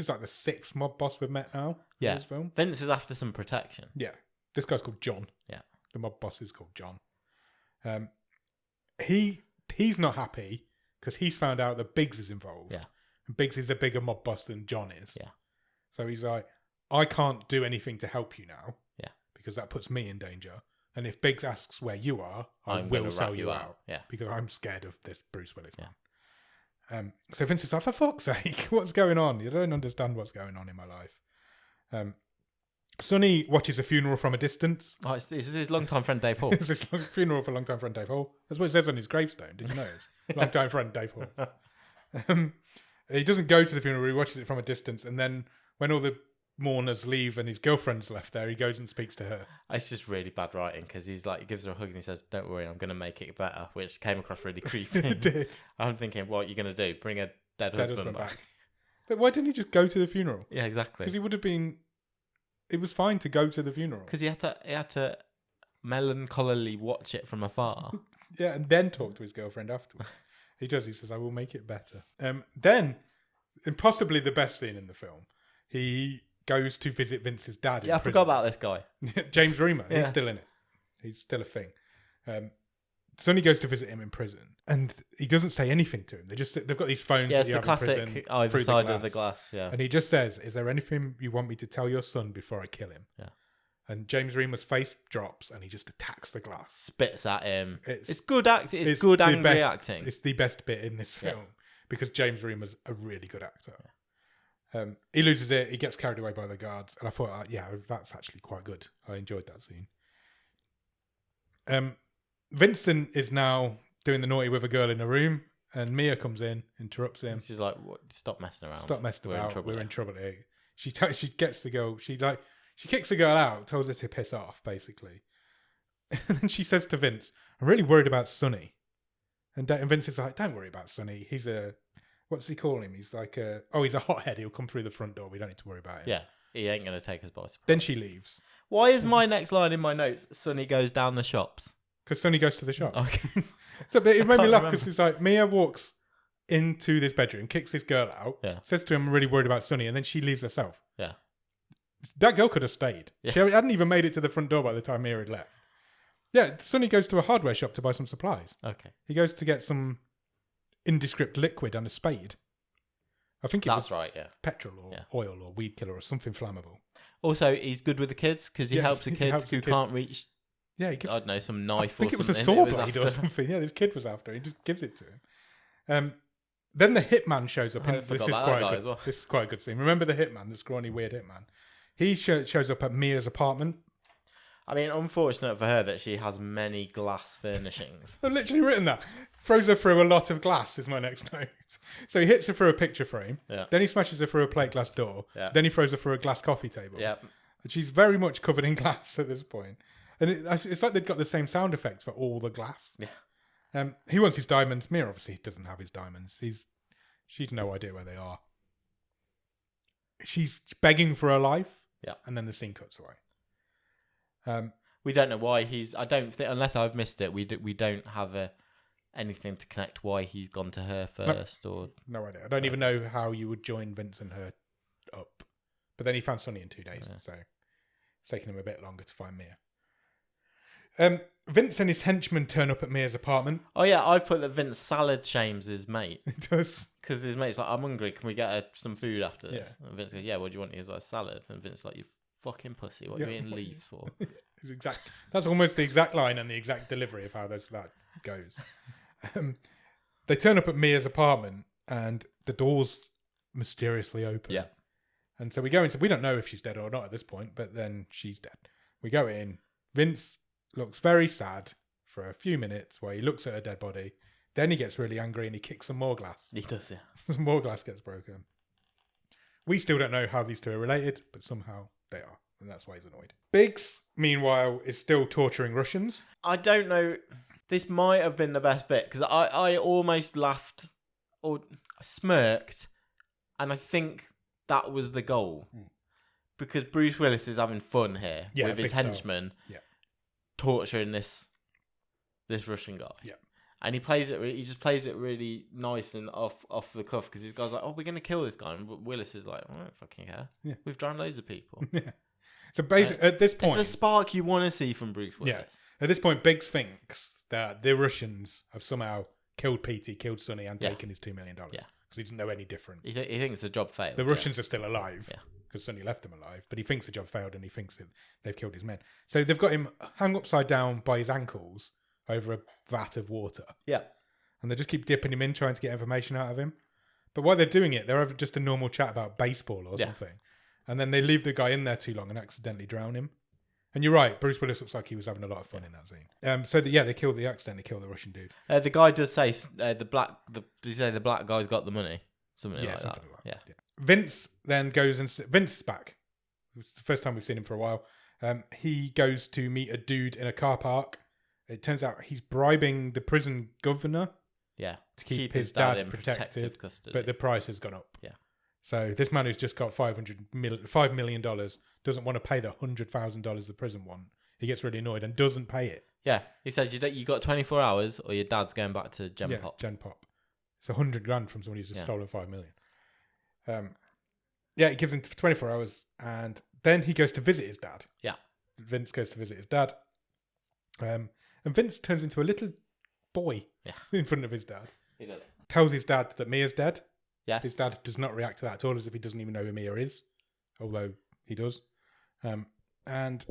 is like the 6th mob boss we've met now in this film. Vince is after some protection. Yeah. This guy's called John. Yeah. The mob boss is called John. He's not happy because he's found out that Biggs is involved. Yeah. And Biggs is a bigger mob boss than John is. Yeah. So he's like, I can't do anything to help you now. Yeah. Because that puts me in danger. And if Biggs asks where you are, I I'm will gonna sell rat you out. Yeah. Because I'm scared of this Bruce Willis man. So Vincent's like, for fuck's sake, what's going on? You don't understand what's going on in my life. Sonny watches a funeral from a distance. Oh, this is his longtime friend Dave Hall. It's his funeral for longtime friend Dave Hall. That's what it says on his gravestone. Did you notice? Longtime friend Dave Hall. He doesn't go to the funeral. He watches it from a distance, and then when all the mourners leave and his girlfriend's left there, he goes and speaks to her. It's just really bad writing, because he gives her a hug and he says, "Don't worry, I'm going to make it better," which came across really creepy. It did. I'm thinking, what are you going to do? Bring a dead husband back? But why didn't he just go to the funeral? Yeah, exactly. Because he would have been. It was fine to go to the funeral. Because he had to melancholily watch it from afar. Yeah, and then talk to his girlfriend afterwards. He does. He says, "I will make it better." Then, and possibly the best scene in the film, he goes to visit Vince's dad. Yeah, I forgot about this guy. James Remar. Yeah. He's still in it. He's still a thing. Sonny goes to visit him in prison, and he doesn't say anything to him. They've got these phones. Yeah, that it's you the have classic in prison, either through side of the glass. Yeah, and he just says, "Is there anything you want me to tell your son before I kill him?" Yeah. And James Remar's face drops, and he just attacks the glass. Spits at him. It's It's good acting. It's good the angry best- acting. It's the best bit in this film because James Remar's a really good actor. He loses it. He gets carried away by the guards, and I thought, that's actually quite good. I enjoyed that scene. Vincent is now doing the naughty with a girl in a room, and Mia comes in, interrupts him. She's like, "What? Stop messing around. Stop messing We're in about. trouble We're here." in trouble here." She gets the girl. She kicks the girl out, tells her to piss off, basically. And then she says to Vince, "I'm really worried about Sonny." And Vince is like, "Don't worry about Sonny. He's what does he call him? He's like he's a hothead. He'll come through the front door. We don't need to worry about him." Yeah, he ain't gonna take us by surprise. Then she leaves Why is my next line in my notes? Sonny goes down the shops. because Sonny goes to the shop. Okay. So but it made me can't laugh remember. because it's like Mia walks into this bedroom, kicks this girl out, Yeah. says to him, "I'm really worried about Sonny," and then she leaves herself. Yeah. That girl could have stayed. Yeah. She hadn't even made it to the front door by the time Mia had left. Yeah, Sonny goes to a hardware shop to buy some supplies. Okay. He goes to get some indescript liquid and a spade. I think it That's was right. Yeah. petrol or oil or weed killer or something flammable. Also, he's good with the kids because he Yeah, helps a he kid helps who a kid. can't reach. Yeah, he I gives, don't know, some I knife think or it was a something. saw was blade or after. something. Yeah, this kid was after. He just gives it to him. Then the hitman shows up. I This forgot is about quite that a guy good, as well. This is quite a good scene. Remember the hitman, the scrawny weird hitman. He shows up at Mia's apartment. I mean, unfortunate for her that she has many glass furnishings. I've literally written that. Throws her through a lot of glass is my next note. So he hits her through a picture frame. Yeah. Then he smashes her through a plate glass door. Yeah. Then he throws her through a glass coffee table. Yeah. And she's very much covered in glass at this point. And it's like they've got the same sound effects for all the glass. Yeah. He wants his diamonds. Mia obviously doesn't have his diamonds. She's no idea where they are. She's begging for her life. Yeah. And then the scene cuts away. We don't know why I don't think, unless I've missed it, we don't have anything to connect why he's gone to her first or. No idea. I don't even know how you would join Vince and her up. But then he found Sonny in 2 days, so it's taken him a bit longer to find Mia. Vince and his henchmen turn up at Mia's apartment. Oh yeah, I've put that Vince salad shames his mate He does. because his mate's like, "I'm hungry. Can we get her some food after this?" Yeah. And Vince goes, "Yeah, what do you want?" He was like, "Salad." And Vince's like, "You fucking pussy. What are you Yeah. eating leaves for?" It's that's almost the exact line and the exact delivery of how that goes. They turn up at Mia's apartment and the doors mysteriously open. Yeah. And so we go into, we don't know if she's dead or not at this point, but then she's dead. We go in. Vince looks very sad for a few minutes while he looks at her dead body. Then he gets really angry and he kicks some more glass. He does, yeah. Some more glass gets broken. We still don't know how these two are related, but somehow they are. and that's why he's annoyed. Biggs, meanwhile, is still torturing Russians. I don't know. This might have been the best bit because I almost laughed or smirked, and I think that was the goal because Bruce Willis is having fun here with his henchmen, torturing this Russian guy. Yeah. And he plays it. He just plays it really nice and off the cuff because this guy's like, "Oh, we're gonna kill this guy," and Willis is like, "I don't fucking care. Yeah. We've drowned loads of people." Yeah. So basically, at this point, it's the spark you want to see from Bruce Willis. Yeah. At this point, Biggs thinks that the Russians have somehow killed Petey, killed Sonny, and taken his $2 million. Yeah. Because he doesn't know any different. He thinks the job failed. The Russians are still alive. Yeah. Because Sonny left them alive, but he thinks the job failed and he thinks that they've killed his men. So they've got him hung upside down by his ankles over a vat of water. Yeah. And they just keep dipping him in, trying to get information out of him. But while they're doing it, they're having just a normal chat about baseball or something. And then they leave the guy in there too long and accidentally drown him. And you're right, Bruce Willis looks like he was having a lot of fun in that scene. They accidentally kill the Russian dude. The guy does say the black guy's got the money, something like that. Yeah. Vince then goes and Vince is back. It's the first time we've seen him for a while. He goes to meet a dude in a car park. It turns out he's bribing the prison governor. Yeah, to keep his dad in protected custody. But the price has gone up. Yeah. So this man who's just got $5 million doesn't want to pay the $100,000 the prison want. He gets really annoyed and doesn't pay it. Yeah, he says you got 24 hours or your dad's going back to Gen Pop. Gen Pop. It's $100,000 from somebody who's just stolen $5 million. He gives him 24 hours and then he goes to visit his dad. Yeah. Vince goes to visit his dad. And Vince turns into a little boy in front of his dad. He does. Tells his dad that Mia's dead. Yes. His dad does not react to that at all, as if he doesn't even know who Mia is, although he does. And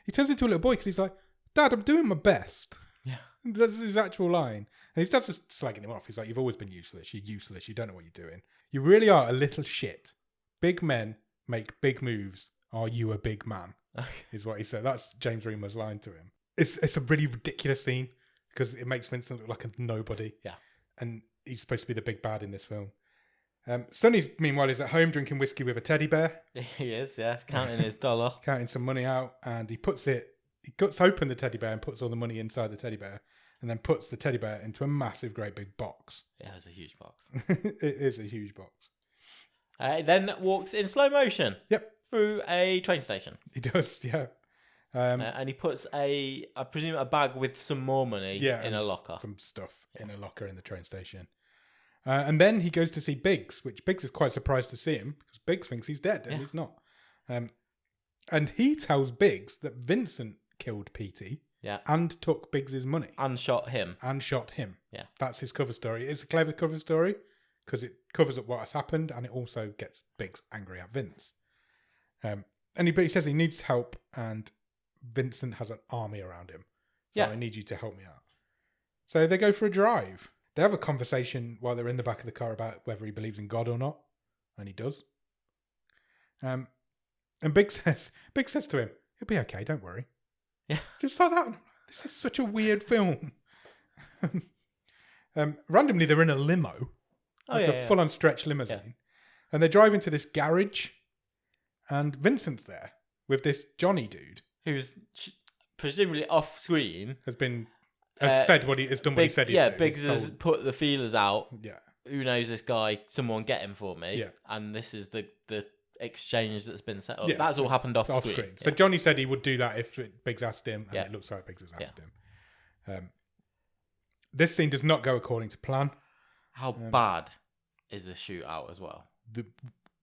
he turns into a little boy because he's like, "Dad, I'm doing my best." Yeah. That's his actual line. And his dad's just slagging him off. He's like, "You've always been useless. You're useless. You don't know what you're doing. You really are a little shit. Big men make big moves. Are you a big man?" Is what he said. That's James Remor's line to him. It's a really ridiculous scene because it makes Vincent look like a nobody. Yeah. And he's supposed to be the big bad in this film. Sonny's, meanwhile, is at home drinking whiskey with a teddy bear. He is, yes, counting his dollar. Counting some money out, and he cuts open the teddy bear and puts all the money inside the teddy bear, and then puts the teddy bear into a massive, great big box. Yeah, it's a huge box. It is a huge box. Then walks in slow motion. Yep. Through a train station. He does, yeah. And he puts I presume a bag with some more money in a locker. Some stuff in a locker in the train station. And then he goes to see Biggs, which Biggs is quite surprised to see him because Biggs thinks he's dead and he's not. And he tells Biggs that Vincent killed Petey and took Biggs's money. And shot him. Yeah. That's his cover story. It's a clever cover story because it covers up what has happened and it also gets Biggs angry at Vince. And he says he needs help and Vincent has an army around him. So I need you to help me out. So they go for a drive. They have a conversation while they're in the back of the car about whether he believes in God or not. And he does. And Biggs says to him, "It'll be okay, don't worry." Yeah. Just like that. This is such a weird film. Randomly, they're in a limo. A full-on stretch limousine. Yeah. And they drive into this garage. And Vincent's there with this Johnny dude. Who's presumably off screen. Has said what he has done. What he said he'd do. Biggs has put the feelers out. Yeah. Who knows this guy? Someone get him for me. Yeah. And this is the exchange that's been set up. Yes. That's all happened off screen. Yeah. So Johnny said he would do that if Biggs asked him, and it looks like Biggs has asked him. This scene does not go according to plan. How bad is the shootout as well? The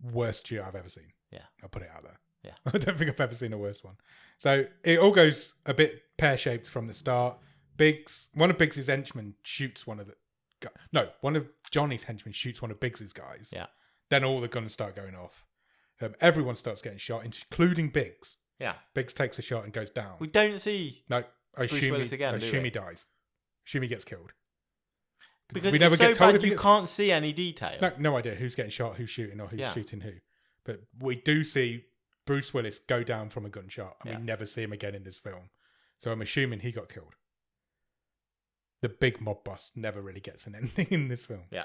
worst shootout I've ever seen. Yeah. I'll put it out there. Yeah. I don't think I've ever seen a worse one. So it all goes a bit pear-shaped from the start. One of Biggs's henchmen shoots one of Johnny's henchmen shoots one of Biggs's guys. Yeah. Then all the guns start going off. Everyone starts getting shot, including Biggs. Yeah. Biggs takes a shot and goes down. We don't see Bruce Willis again, I do assume we? he dies. I assume he gets killed. Because we it's never so get told bad if he you gets... can't see any detail. No idea who's getting shot, who's shooting, or who's shooting who. But we do see Bruce Willis go down from a gunshot, and we never see him again in this film. So I'm assuming he got killed. The big mob boss never really gets an ending in this film. Yeah.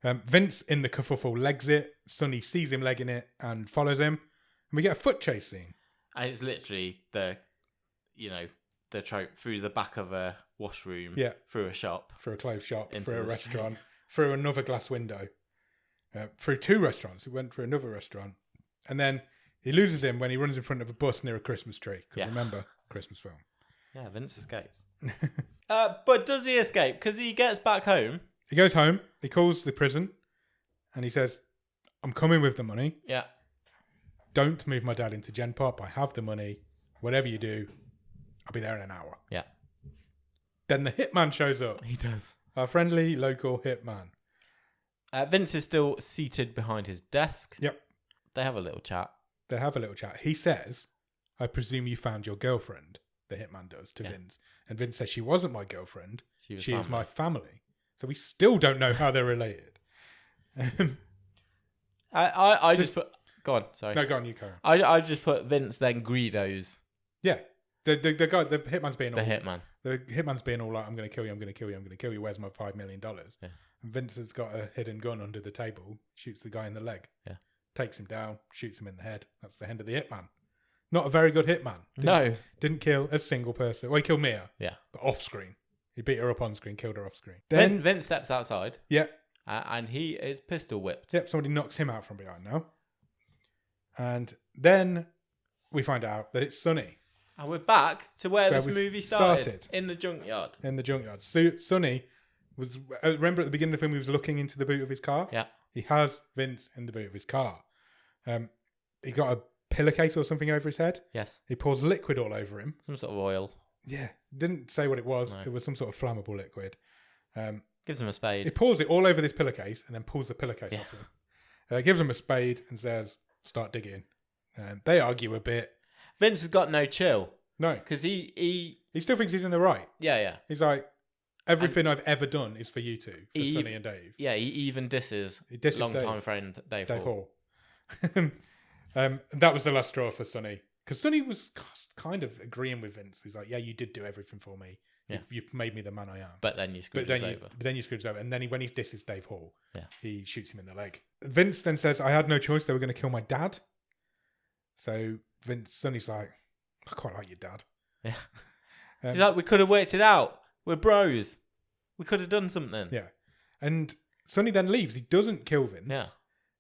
Vince in the kerfuffle legs it. Sonny sees him legging it and follows him. And we get a foot chase scene. And it's literally the trope through the back of a washroom, through a shop, through a clothes shop, into through a the restaurant, through another glass window, through 2 restaurants. He went through another restaurant, and then he loses him when he runs in front of a bus near a Christmas tree. Because remember, Christmas film. Yeah, Vince escapes. But does he escape? Because he gets back home. He goes home. He calls the prison, and he says, "I'm coming with the money. Yeah. Don't move my dad into Gen Pop. I have the money. Whatever you do, I'll be there in an hour." Yeah. Then the hitman shows up. He does. Our friendly local hitman. Vince is still seated behind his desk. Yep. They have a little chat. He says, "I presume you found your girlfriend," the hitman does to Vince. And Vince says, "She wasn't my girlfriend. She is my family." So we still don't know how they're related. I just put... Go on, sorry. No, go on, you carry on. I just put Vince, then Greedos. Yeah. The guy, the hitman's being all... The hitman's being all like, "I'm going to kill you, I'm going to kill you, I'm going to kill you. Where's my $5 million? Yeah. And Vince has got a hidden gun under the table, shoots the guy in the leg. Yeah. Takes him down, shoots him in the head. That's the end of the hitman. Not a very good hitman. Didn't kill a single person. Well, he killed Mia. Yeah. But off screen. He beat her up on screen, killed her off screen. Then Vince steps outside. Yeah. And he is pistol whipped. Yep, somebody knocks him out from behind now. And then we find out that it's Sonny. And we're back to where this movie started. In the junkyard. So Sonny was... remember at the beginning of the film, he was looking into the boot of his car? Yeah. He has Vince in the boot of his car. He got a pillowcase or something over his head. Yes. He pours liquid all over him. Some sort of oil. Yeah. Didn't say what it was. No. It was some sort of flammable liquid. Gives him a spade. He pours it all over this pillowcase and then pulls the pillowcase off him. Gives him a spade and says, "Start digging." They argue a bit. Vince has got no chill. No. Because he still thinks he's in the right. Yeah. He's like, everything I've ever done is for you two, for Sonny and Dave. Yeah, he even disses long-time friend Dave Hall. That was the last straw for Sonny. Because Sonny was kind of agreeing with Vince. He's like, "Yeah, you did do everything for me. Yeah. You've made me the man I am. But then you screwed us over. But then you screwed us over." And then when he disses Dave Hall, he shoots him in the leg. Vince then says, "I had no choice. They were going to kill my dad." So Sonny's like, "I quite like your dad." Yeah. He's like, "We could have worked it out. We're bros. We could have done something." Yeah. And Sonny then leaves. He doesn't kill Vince. Yeah.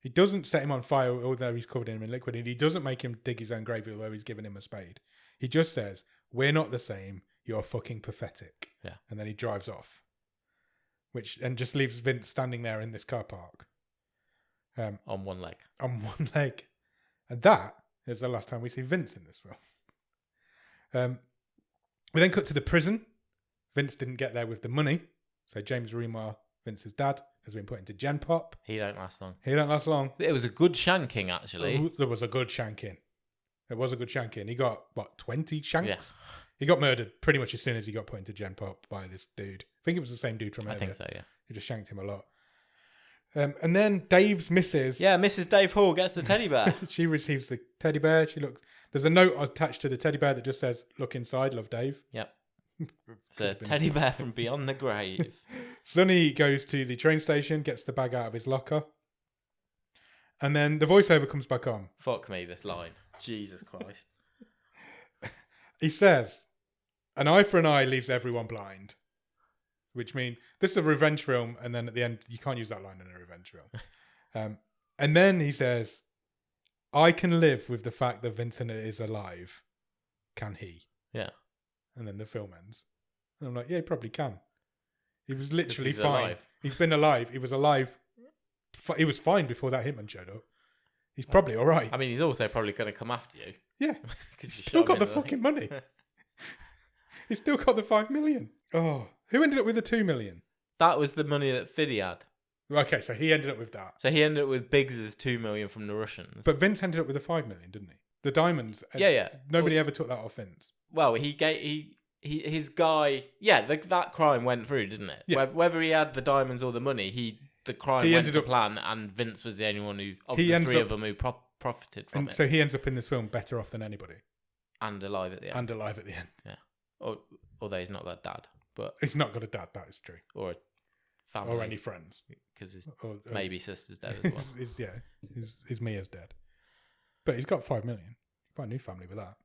He doesn't set him on fire, although he's covered him in liquid. And he doesn't make him dig his own grave, although he's given him a spade. He just says, "We're not the same. You're fucking pathetic." Yeah. And then he drives off. And just leaves Vince standing there in this car park. On one leg. And that is the last time we see Vince in this film. We then cut to the prison. Vince didn't get there with the money. So James Remar, Vince's dad, has been put into Gen Pop. He don't last long. It was a good shanking, actually. There was a good shanking. He got, 20 shanks? Yeah. He got murdered pretty much as soon as he got put into Gen Pop by this dude. I think it was the same dude from earlier. I think so, yeah. He just shanked him a lot. And then Dave's missus... Yeah, Mrs. Dave Hall gets the teddy bear. She receives the teddy bear. There's a note attached to the teddy bear that just says, "Look inside, love Dave." Yep. It's a teddy bear from beyond the grave. Sonny goes to the train station, gets the bag out of his locker. And then the voiceover comes back on. Fuck me, this line. Jesus Christ. He says, "An eye for an eye leaves everyone blind." Which means this is a revenge film, and then at the end, you can't use that line in a revenge film. And then he says, "I can live with the fact that Vincent is alive. Can he?" Yeah. And then the film ends. And I'm like, yeah, he probably can. He was literally fine. Alive. He's been alive. He was alive. He was fine before that hitman showed up. He's probably all right. I mean, he's also probably going to come after you. Yeah. He's still got the fucking money. He's still got the 5 million. Oh, who ended up with the 2 million? That was the money that Fiddy had. Okay, so he ended up with that. So he ended up with Biggs's 2 million from the Russians. But Vince ended up with the 5 million, didn't he? The diamonds. Yeah. Nobody ever took that off Vince. Well, his guy. Yeah, that crime went through, didn't it? Yeah. Whether he had the diamonds or the money, the crime went to plan, and Vince was the only one who of the three of them who profited from it. So he ends up in this film better off than anybody. And alive at the end. Yeah. Although he's not got a dad, but he's not got a dad. That is true. Or a family, or any friends, because his maybe sister's dead as well. His Mia's dead. But he's got 5 million. Quite a new family with that.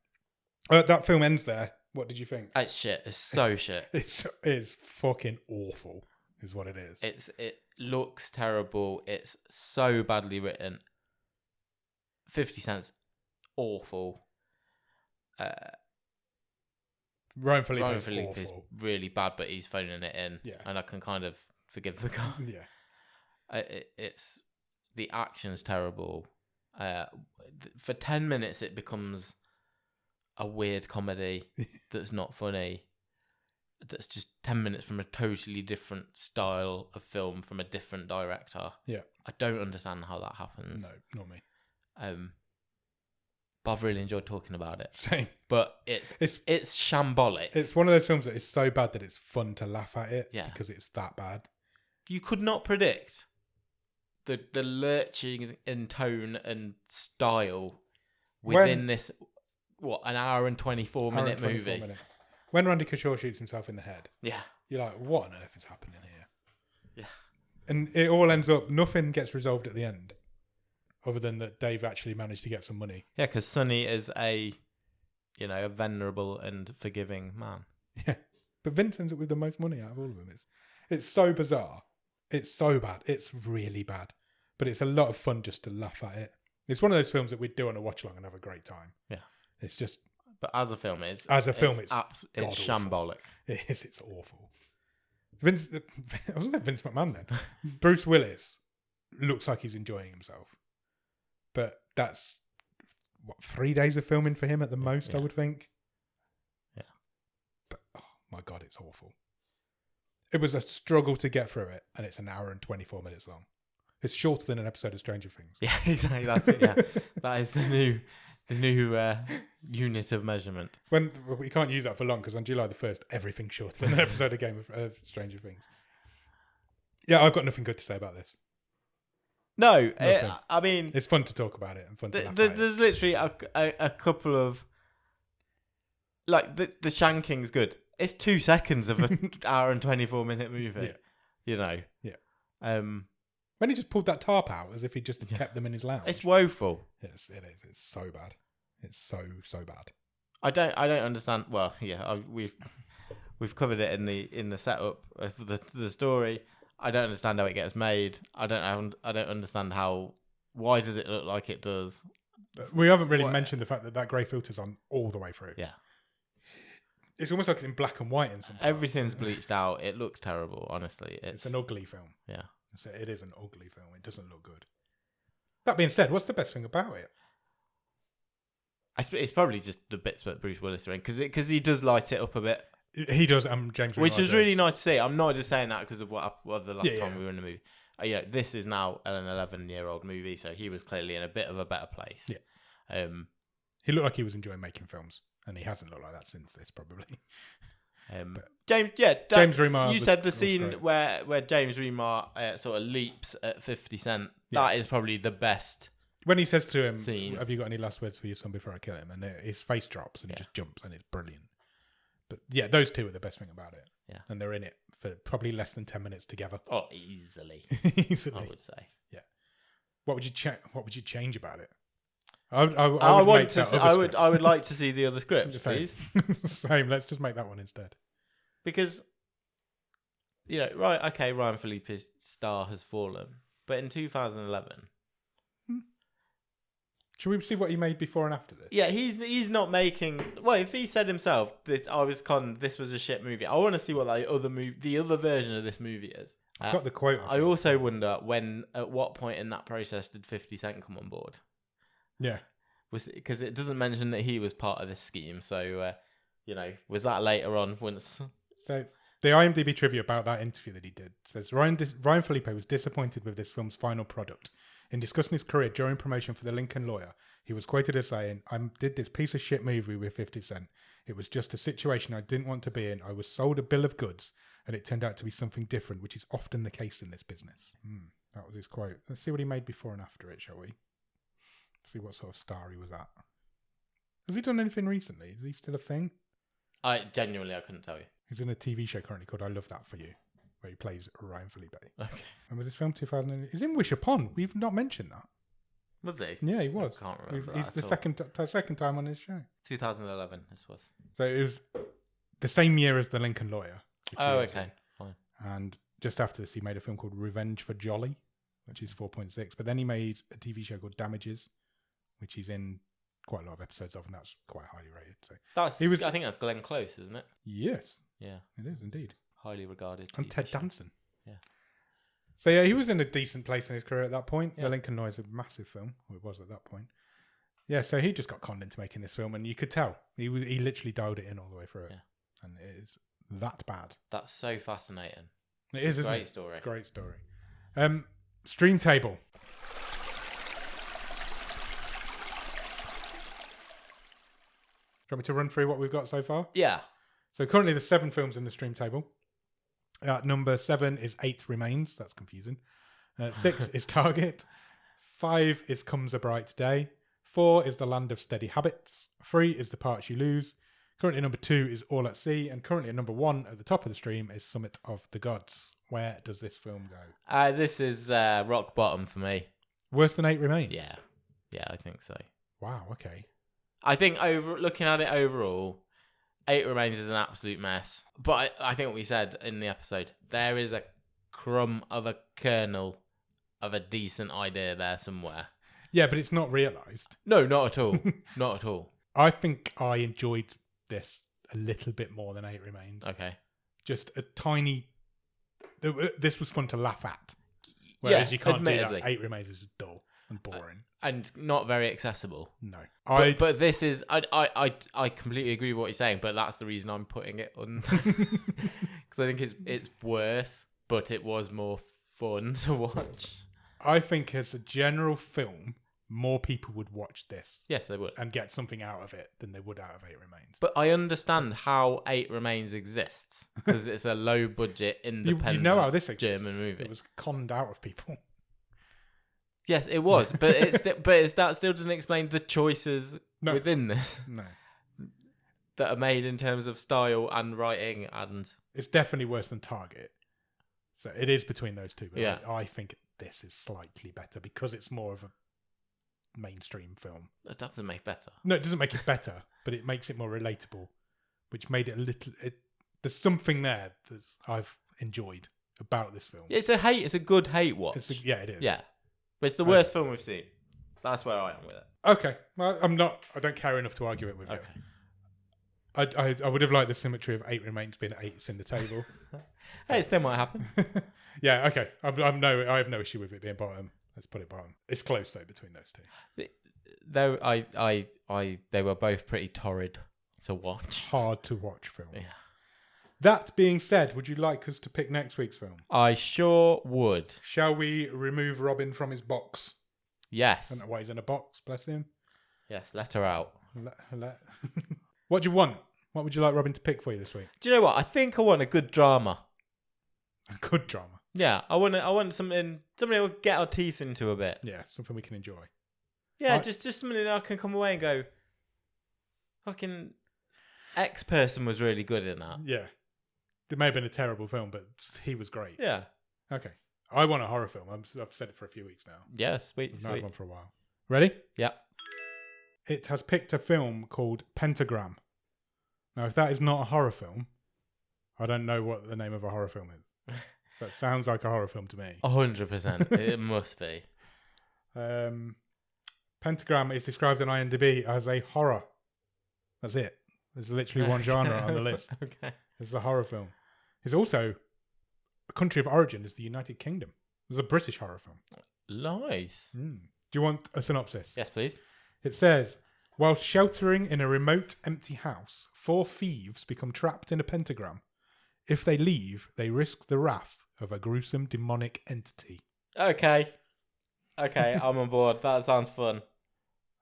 That film ends there. What did you think? It's shit. It's so shit. It's fucking awful, is what it is. It looks terrible. It's so badly written. 50 Cent's awful. Ryan Phillipe Ryan is Phillipe awful. is really bad, but he's phoning it in. Yeah. And I can kind of forgive the guy. Yeah. It's the action's terrible. For 10 minutes, it becomes a weird comedy that's not funny. That's just 10 minutes from a totally different style of film from a different director. Yeah. I don't understand how that happens. No, not me. But I've really enjoyed talking about it. Same. But it's shambolic. It's one of those films that is so bad that it's fun to laugh at it. Yeah. Because it's that bad. You could not predict the lurching in tone and style within this, an hour and 24-minute movie. Minutes. When Randy Couture shoots himself in the head, Yeah. you're like, what on earth is happening here? Yeah. And it all ends up, nothing gets resolved at the end, other than that Dave actually managed to get some money. Yeah, because Sonny is a venerable and forgiving man. Yeah. But Vince ends up with the most money out of all of them. It's so bizarre. It's so bad. It's really bad. But it's a lot of fun just to laugh at it. It's one of those films that we'd do on a watch along and have a great time. Yeah. It's just... But as a film, it's it's shambolic. It is. It's awful. I was going to say Vince McMahon then. Bruce Willis looks like he's enjoying himself. But that's, 3 days of filming for him at the most, yeah. I would think. Yeah. But, oh my God, it's awful. It was a struggle to get through it, and it's an hour and 24 minutes long. It's shorter than an episode of Stranger Things. Yeah, exactly. That's it. Yeah, that is the new unit of measurement. We can't use that for long because on July the 1st, everything's shorter than an episode of Stranger Things. Yeah, I've got nothing good to say about this. No, I mean, it's fun to talk about it and fun to laugh at it. There's literally a couple of like the shanking's good. It's 2 seconds of an hour and 24-minute movie. Yeah. Yeah. When he just pulled that tarp out as if he just kept them in his lounge. It's woeful. Yes, it is. It's so bad. It's so bad. I don't understand. Well, yeah, we've covered it in the setup of the story. I don't understand how it gets made. I don't understand why does it look like it does. We haven't really mentioned the fact that grey filter's on all the way through. Yeah. It's almost like it's in black and white in some parts. Everything's bleached out. It looks terrible, honestly. It's an ugly film. Yeah. It is an ugly film. It doesn't look good. That being said, what's the best thing about it? It's probably just the bits that Bruce Willis are in, because he does light it up a bit. He does, James. Which is really nice to see. I'm not just saying that because of what the last time we were in the movie. This is now an 11-year-old movie, so he was clearly in a bit of a better place. Yeah. He looked like he was enjoying making films, and he hasn't looked like that since this, probably. James Remar. You said the scene where James Remar sort of leaps at 50 Cent. Yeah. That is probably the best. When he says to him, scene. "Have you got any last words for your son before I kill him?" and his face drops and he just jumps, and it's brilliant. But yeah, those two are the best thing about it. Yeah, and they're in it for probably less than 10 minutes together. Oh, easily. Easily, I would say. Yeah. What would you change about it? I would like to see the other script, please. Same. Let's just make that one instead. Because, Ryan Philippe's star has fallen, but in 2011. Should we see what he made before and after this? Yeah, he's not making. Well, if he said himself that this was a shit movie, I want to see what the other version of this movie is. I've got the quote. I also wonder at what point in that process did 50 Cent come on board? Yeah, because it doesn't mention that he was part of this scheme. So, was that later on once? So the IMDb trivia about that interview that he did says Ryan Phillipe was disappointed with this film's final product. In discussing his career during promotion for The Lincoln Lawyer, he was quoted as saying, "I did this piece of shit movie with 50 Cent. It was just a situation I didn't want to be in. I was sold a bill of goods, and it turned out to be something different, which is often the case in this business." That was his quote. Let's see what he made before and after it, shall we? See what sort of star he was at. Has he done anything recently? Is he still a thing? I couldn't tell you. He's in a TV show currently called I Love That For You, where he plays Ryan Phillipe. Okay. And was this film 2000? He's in Wish Upon. We've not mentioned that. Was he? Yeah, he was. I can't remember. He's the second time on his show. 2011. This was. So it was the same year as The Lincoln Lawyer. Oh, okay. Fine. And just after this, he made a film called Revenge for Jolly, which is 4.6. But then he made a TV show called Damages, which he's in quite a lot of episodes of, and that's quite highly rated. So I think that's Glenn Close, isn't it? Yes. Yeah. It is indeed. Highly regarded. And TV Ted show. Danson. Yeah. So yeah, he was in a decent place in his career at that point. Yeah. The Lincoln Lawyer is a massive film, or it was at that point. Yeah, so he just got conned into making this film, and you could tell he literally dialed it in all the way through it, and it is that bad. That's so fascinating. It is, isn't it? Great story. Great story. Stream table. Do you want me to run through what we've got so far? Yeah. So currently there's 7 films in the stream table. Number 7 is 8 Remains. That's confusing. 6 is Target. 5 is Comes a Bright Day. 4 is The Land of Steady Habits. 3 is The Parts You Lose. Currently number 2 is All at Sea. And currently at number 1 at the top of the stream is Summit of the Gods. Where does this film go? This is rock bottom for me. Worse than 8 Remains? Yeah. Yeah, I think so. Wow, okay. I think looking at it overall, 8 Remains is an absolute mess. But I think what we said in the episode, there is a crumb of a kernel of a decent idea there somewhere. Yeah, but it's not realised. No, not at all. Not at all. I think I enjoyed this a little bit more than 8 Remains. Okay. Just a tiny... This was fun to laugh at. Whereas you can't admittedly. do that. 8 Remains is just dull and boring. And not very accessible. No. But this is... I completely agree with what you're saying, but that's the reason I'm putting it on. Because I think it's worse, but it was more fun to watch. I think as a general film, more people would watch this. Yes, they would. And get something out of it than they would out of 8 Remains. But I understand how 8 Remains exists. Because it's a low-budget, independent you know how this exists. German movie. It was conned out of people. Yes, it was. But that still doesn't explain the choices within this. No. That are made in terms of style and writing and... It's definitely worse than Target. So it is between those two. But yeah. I think this is slightly better because it's more of a mainstream film. That doesn't make better. No, it doesn't make it better, but it makes it more relatable, which made it a little... there's something there that I've enjoyed about this film. It's a good hate watch. Yeah, it is. Yeah. But it's the worst film we've seen. That's where I am with it. Okay. Well, I don't care enough to argue it with you. I would have liked the symmetry of 8 Remains being 8 in the table. Hey, it still might happen. Yeah, okay. I have no issue with it being bottom. Let's put it bottom. It's close though between those two. Though they were both pretty torrid to watch. Hard to watch film. Yeah. That being said, would you like us to pick next week's film? I sure would. Shall we remove Robin from his box? Yes. I don't know why he's in a box, bless him. Yes, let her out. What do you want? What would you like Robin to pick for you this week? Do you know what? I think I want a good drama. A good drama? Yeah, I want something we'll get our teeth into a bit. Yeah, something we can enjoy. Yeah, just something that I can come away and go, fucking X person was really good in that. Yeah. It may have been a terrible film, but he was great. Yeah. Okay. I want a horror film. I've said it for a few weeks now. Yeah, sweet. I've had one for a while. Ready? Yeah. It has picked a film called Pentagram. Now, if that is not a horror film, I don't know what the name of a horror film is. That sounds like a horror film to me. 100%. It must be. Pentagram is described on IMDb as a horror. That's it. There's literally one genre on the list. Okay. It's a horror film. It's also a country of origin is the United Kingdom. It's a British horror film. Nice. Do you want a synopsis? Yes, please. It says, while sheltering in a remote, empty house, 4 thieves become trapped in a pentagram. If they leave, they risk the wrath of a gruesome demonic entity. Okay, I'm on board. That sounds fun.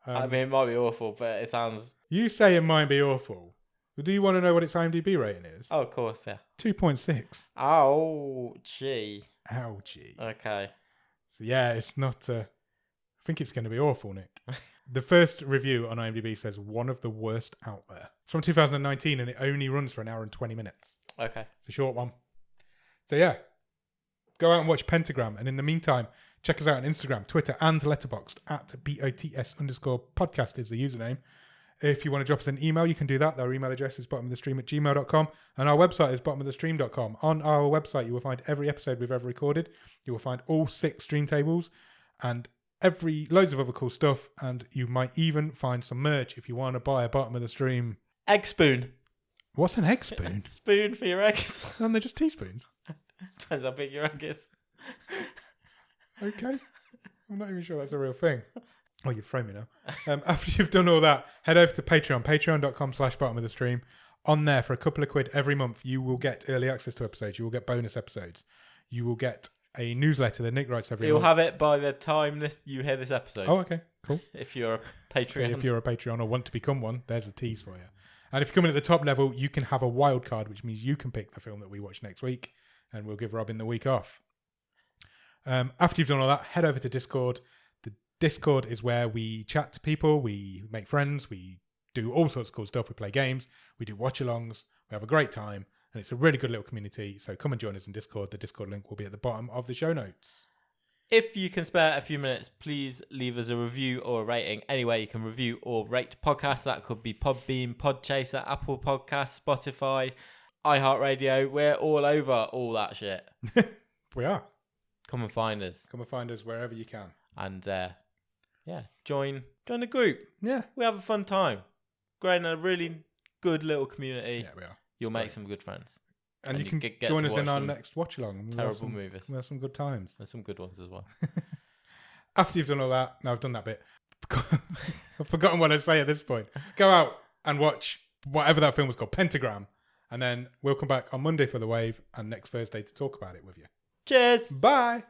I mean, it might be awful, but it sounds... You say it might be awful. Do you want to know what its IMDb rating is? Oh, of course, yeah. 2.6. Oh, gee. Ouchie. Okay. So yeah, it's not... I think it's going to be awful, Nick. The first review on IMDb says one of the worst out there. It's from 2019 and it only runs for an hour and 20 minutes. Okay. It's a short one. So yeah, go out and watch Pentagram. And in the meantime, Check us out on Instagram, Twitter, and Letterboxd at BOTS_podcast is the username. If you want to drop us an email, you can do that. Our email address is bottomofthestream@gmail.com, and our website is bottomofthestream.com. On our website, you will find every episode we've ever recorded. You will find all 6 stream tables and loads of other cool stuff, and you might even find some merch if you want to buy a Bottom of the Stream egg spoon. What's an egg spoon? Spoon for your eggs. And they're just teaspoons. Depends how big your egg is. Okay. I'm not even sure that's a real thing. Oh, you've thrown me now. After you've done all that, head over to Patreon, patreon.com/bottomofthestream. On there, for a couple of quid every month, you will get early access to episodes. You will get bonus episodes. You will get a newsletter that Nick writes every month. You'll have it by the time you hear this episode. Oh, okay. Cool. If you're a Patreon. If you're a Patreon or want to become one, there's a tease for you. And if you come in at the top level, you can have a wild card, which means you can pick the film that we watch next week, and we'll give Robin the week off. After you've done all that, head over to Discord. The Discord is where we chat to people, we make friends, we do all sorts of cool stuff. We play games, we do watch-alongs, we have a great time, and it's a really good little community. So come and join us in Discord. The Discord link will be at the bottom of the show notes. If you can spare a few minutes, please leave us a review or a rating. Anyway, you can review or rate podcasts. That could be Podbean, Podchaser, Apple Podcasts, Spotify, iHeartRadio. We're all over all that shit. We are. Come and find us. Come and find us wherever you can. And join the group. Yeah. We have a fun time. Growing a really good little community. Yeah, we are. You'll make some good friends. And you can get join us in our next watch along. Terrible movies. We'll have some good times. There's some good ones as well. After you've done all that, now I've done that bit. I've forgotten what I say at this point. Go out and watch whatever that film was called, Pentagram. And then we'll come back on Monday for The Wave and next Thursday to talk about it with you. Cheers. Bye.